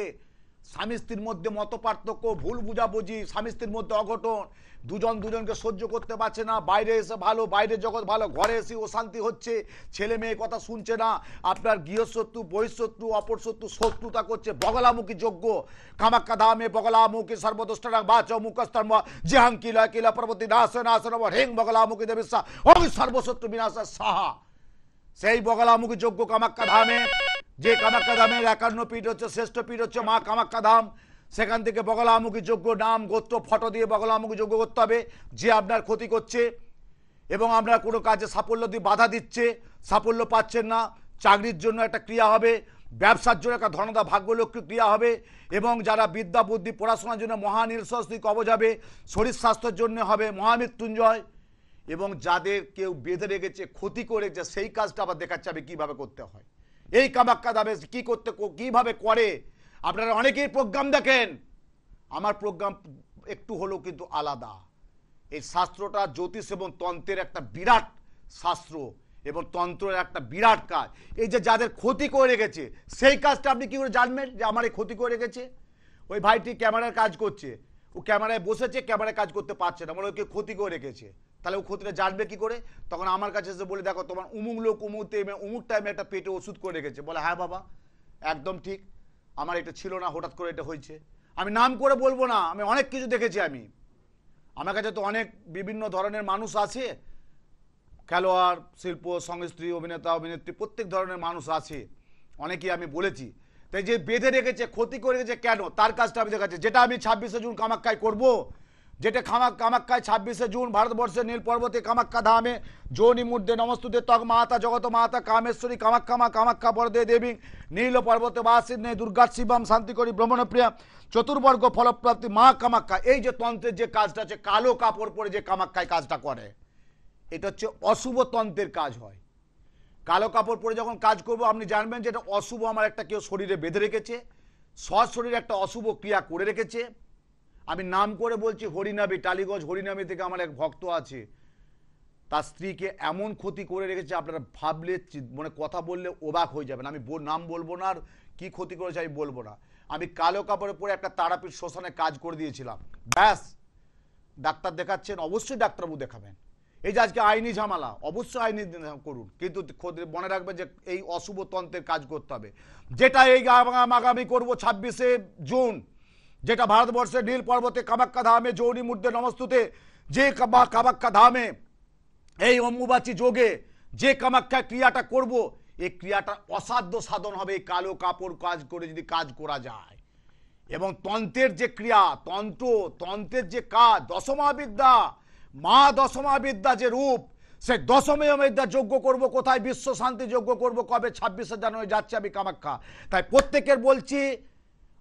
স্বামী স্ত্রীর মধ্যে মত পার্থক্য, ভুল বুঝাবুঝি, স্বামী স্ত্রীর মধ্যে অঘটন, দুজন দুজনকে সহ্য করতে পারছে না, বাইরে এসে ভালো, বাইরের জগৎ ভালো, ঘরে এসে অশান্তি হচ্ছে, ছেলে মেয়ে কথা শুনছে না, আপনার গৃহশত্রু বহিঃশত্রু অপর শত্রু শত্রুতা করছে। বগলামুখী যজ্ঞ কামাখ্যা ধামে বগলামুখী সর্বদোষ্টাং বাচ মুখস্তম্ভ জেহাং কিলা কিলা পর্বতী নাশ নাশ হেং বগলামুখী দেবেশা ওং সর্বশত্রু বিনাশ সাহা। সেই বগলামুখী যজ্ঞ কামাখ্যা ধামে, যে কামাখ্যা ধামের 51 পীঠ হচ্ছে, শ্রেষ্ঠ পীঠ হচ্ছে মা কামাখ্যা ধাম, সেখান থেকে বগলামুখী যজ্ঞ নাম গোত্র ফটো দিয়ে বগলামুখী যজ্ঞ করতে হবে। যে আপনার ক্ষতি করছে এবং আপনার কোনো কাজে সাফল্য দিয়ে বাধা দিচ্ছে, সাফল্য পাচ্ছেন না, চাকরির জন্য একটা ক্রিয়া হবে, ব্যবসার জন্য একটা ধনদা ভাগ্যলক্ষ্মী ক্রিয়া হবে, এবং যারা বিদ্যা বুদ্ধি পড়াশোনার জন্য মহানির্সস্তি কবচ হবে, শরীর স্বাস্থ্যের জন্য হবে মহামৃত্যুঞ্জয়, এবং যাদের কেউ বেঁধে রেখেছে ক্ষতি করেছে সেই কাজটা আবার দেখাচ্ছে আমি কীভাবে করতে হয়। এই কামাখ্যা ধামে কী করতে কীভাবে করে। আপনারা অনেকেই প্রোগ্রাম দেখেন, আমার প্রোগ্রাম একটু হলেও কিন্তু আলাদা। এই শাস্ত্রটা জ্যোতিষ এবং তন্ত্রের একটা বিরাট শাস্ত্র এবং তন্ত্রের একটা বিরাট কাজ। এই যে যাদের ক্ষতি করে রেখেছে সেই কাজটা আপনি কী করে জানবেন যে আমার এই ক্ষতি করে রেখেছে? ওই ভাইটি ক্যামেরার কাজ করছে, ও ক্যামেরায় বসেছে, ক্যামেরায় কাজ করতে পারছে না, মানে ওকে ক্ষতি করে রেখেছে, তাহলে ও ক্ষতিটা জানবে কি করে? তখন আমার কাছে এসে বলে, দেখো তোমার উমুক লোক উমুক টাইমে একটা পেটে ওষুধ করে রেখেছে। বলে হ্যাঁ বাবা একদম ঠিক, আমার এটা ছিল না, হঠাৎ করে এটা হয়েছে। আমি নাম করে বলবো না, আমি অনেক কিছু দেখেছি। আমার কাছে তো অনেক বিভিন্ন ধরনের মানুষ আছে, খেলোয়াড়, শিল্প সংস্কৃতি, অভিনেতা অভিনেত্রী, প্রত্যেক ধরনের মানুষ আছে, অনেকেই আমি বলেছি। তাই যে বেঁধে রেখেছে ক্ষতি করে রেখেছে কেন, তার কাজটা আমি দেখাচ্ছি, যেটা আমি 26শে জুন কামাখ্যায় করব। যেটা কামাখ্যায় 26শে জুন ভারতবর্ষের নীল পর্বতে কামাখ্যা ধামে যোনি মূর্ধে নমস্তুতে তগ মাতা জগত মাতা কামেশ্বরী কামাখ্যা মা কামাখ্যা বরদে দেবী নীল পর্বতে বাসিন্নে দুর্গা শিবম শান্তি করি ব্রহ্মণপ্রিয়া চতুর্বর্গ ফলপ্রাপ্তি মা কামাখ্যা। এই যে তন্ত্রের যে কাজটা আছে, কালো কাপড় পরে যে কামাখ্যায় কাজটা করে, এটা হচ্ছে অশুভ তন্ত্রের কাজ হয়। কালো কাপড় পরে যখন কাজ করব আপনি জানবেন যে এটা অশুভ, আমার একটা কেউ শরীরে বেঁধে রেখেছে, শরীরে একটা অশুভ ক্রিয়া করে রেখেছে। আমি নাম করে বলছি, হরিনামী, টালিগঞ্জ হরিনামী থেকে আমার এক ভক্ত আছে, তার স্ত্রীকে এমন ক্ষতি করে রেখেছে আপনারা ভাবলে মানে কথা বললে অবাক হয়ে যাবেন। আমি নাম বলবো না, আর কি ক্ষতি করেছে আমি বলবো না। আমি কালো কাপড়ে পরে একটা তারাপীঠ শ্মশানে কাজ করে দিয়েছিলাম, ব্যাস। ডাক্তার দেখাচ্ছেন, অবশ্যই ডাক্তারবাবু দেখাবেন। এই যে আজকে আইনি ঝামেলা, অবশ্যই আইনি করুন, কিন্তু মনে রাখবেন যে এই অশুভ তন্ত্রের কাজ করতে হবে। যেটা এই আগামী করবো 26শে জুন, যেটা ভারতবর্ষের নীল পর্বতে কামাখ্যা ধামে যোনি মূর্ধে নমস্তুতে, যে কামাখ্যা ধামে এই অম্বুবাচী যোগে যে কামাখ্যা ক্রিয়াটা করব, এই ক্রিয়াটা অসাধ্য সাধন হবে এই কালো কাপড় কাজ করে যদি কাজ করা যায়। এবং তন্ত্রের যে ক্রিয়া, তন্ত্রের যে কাজ, দশমাবিদ্যা, মা দশমাবিদ্যা যে রূপ, সেই দশমবিদ্যা যজ্ঞ করব কোথায়? বিশ্ব শান্তি যজ্ঞ করব কবে? 26শে জানুয়ারি যাচ্ছে আমি কামাখ্যা। তাই প্রত্যেকের বলছি,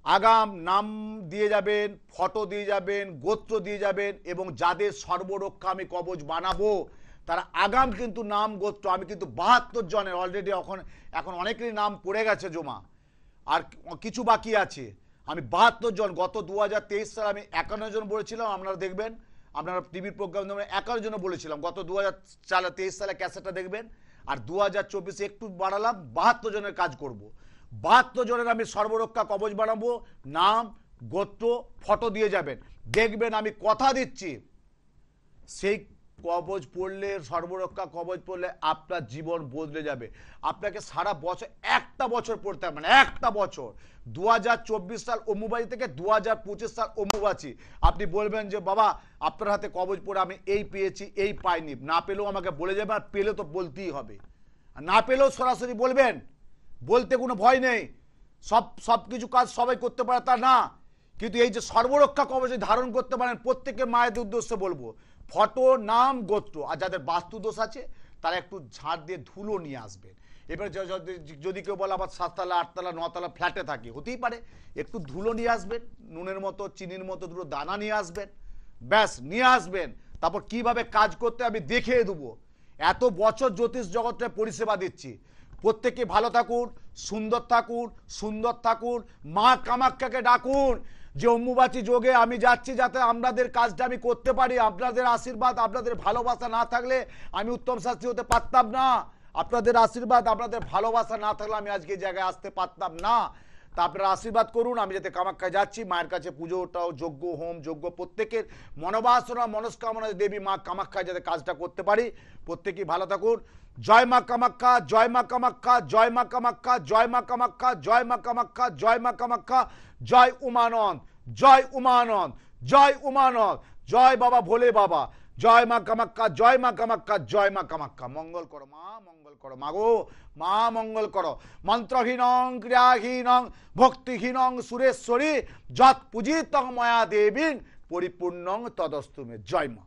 আগাম নাম দিয়ে যাবেন, ফটো দিয়ে যাবেন, গোত্র দিয়ে যাবেন, এবং যাদের সর্বরক্ষা আমি কবচ বানাবো তারা আগাম কিন্তু নাম গোত্র, আমি কিন্তু 72 জনের অলরেডি এখন অনেকেরই নাম পড়ে গেছে জমা, আর কিছু বাকি আছে। আমি 72 জন, গত 2023 সালে আমি 51 জন বলেছিলাম, আপনারা দেখবেন, আপনারা টিভির প্রোগ্রাম দেবেন, 51 জন বলেছিলাম গত 2023 সালে, ক্যাসেটটা দেখবেন। আর 2024 একটু বাড়ালাম, 72 জনের কাজ করব। 72 জনের আমি সর্বরক্ষা কবচ বানাবো, নাম গোত্র ফটো দিয়ে যাবেন, দেখবেন আমি কথা দিচ্ছি সেই কবচ পড়লে, সর্বরক্ষা কবচ পড়লে আপনার জীবন বদলে যাবে। আপনাকে সারা বছর একটা বছর পড়তে হবে, মানে একটা বছর, 2024 সাল অম্বুবাচী থেকে 2025 সাল অম্বুবাচী, আপনি বলবেন যে বাবা আপনার হাতে কবচ পড়ে আমি এই পেয়েছি এই পাইনি, না পেলেও আমাকে বলে যাবে, আর পেলে তো বলতেই হবে, আর না পেলেও সরাসরি বলবেন, বলতে কোনো ভয় নেই। সব কিছু কাজ সবাই করতে পারে তা না, কিন্তু এই যে সর্বরক্ষা কবচ ধারণ করতে পারেন, প্রত্যেকের মায়েদের উদ্দেশ্যে বলবো, ফটো নাম গোত্র, আর যাদের বাস্তু দোষ আছে তারা একটু ঝাড় দিয়ে ধুলো নিয়ে আসবেন, এবারে যদি কেউ বলে আবার 7তলা 8তলা 9তলা ফ্ল্যাটে থাকি, হতেই পারে, একটু ধুলো নিয়ে আসবেন, নুনের মতো চিনির মতো দুটো দানা নিয়ে আসবেন, ব্যাস নিয়ে আসবেন। তারপর কিভাবে কাজ করতে আমি দেখিয়ে দেবো। এত বছর জ্যোতিষ জগৎটা পরিষেবা দিচ্ছি। প্রত্যেকে ভালো থাকুন, সুন্দর থাকুন, সুন্দর থাকুন। মা কামাখ্যাকে ডাকুন যে অম্বুবাচী যোগে আমি যাচ্ছি, যাতে আপনাদের কাজটা আমি করতে পারি। আপনাদের আশীর্বাদ, আপনাদের ভালোবাসা না থাকলে আমি উত্তম শাস্ত্রী হতে পারতাম না। আপনাদের আশীর্বাদ, আপনাদের ভালোবাসা না থাকলে আমি আজকে এই জায়গায় আসতে পারতাম না। তা আপনারা আশীর্বাদ করুন। আমি যাতে কামাখ্যায় যাচ্ছি, মায়ের কাছে পুজোটাও, যজ্ঞ হোম যজ্ঞ প্রত্যেকের মনোবাসনা মনস্কামনা দেবী মা কামাখ্যায় যাতে কাজটা করতে পারি। প্রত্যেকেই ভালো থাকুন। জয় মা কামাখ্যা, জয় মা কামাখ্যা, জয় মা কামাখ্যা, জয় মা কামাখ্যা, জয় মা কামাখ্যা, জয় মা কামাখ্যা, জয় উমানন্দ, জয় উমানন্দ, জয় উমানন্দ, জয় বাবা ভোলে বাবা, জয় মা কামাখ্যা, জয় মা কামাখ্যা, জয় মা কামাখ্যা। মঙ্গল করো মা, মঙ্গল করো মা গো, মা মঙ্গল করো। মন্ত্রহীনং ক্রিয়াহীনং ভক্তিহীনং সুরেশ্বরী যৎ পূজিতং ময়া দেবীং পরিপূর্ণং তদস্তু মে। জয় মা।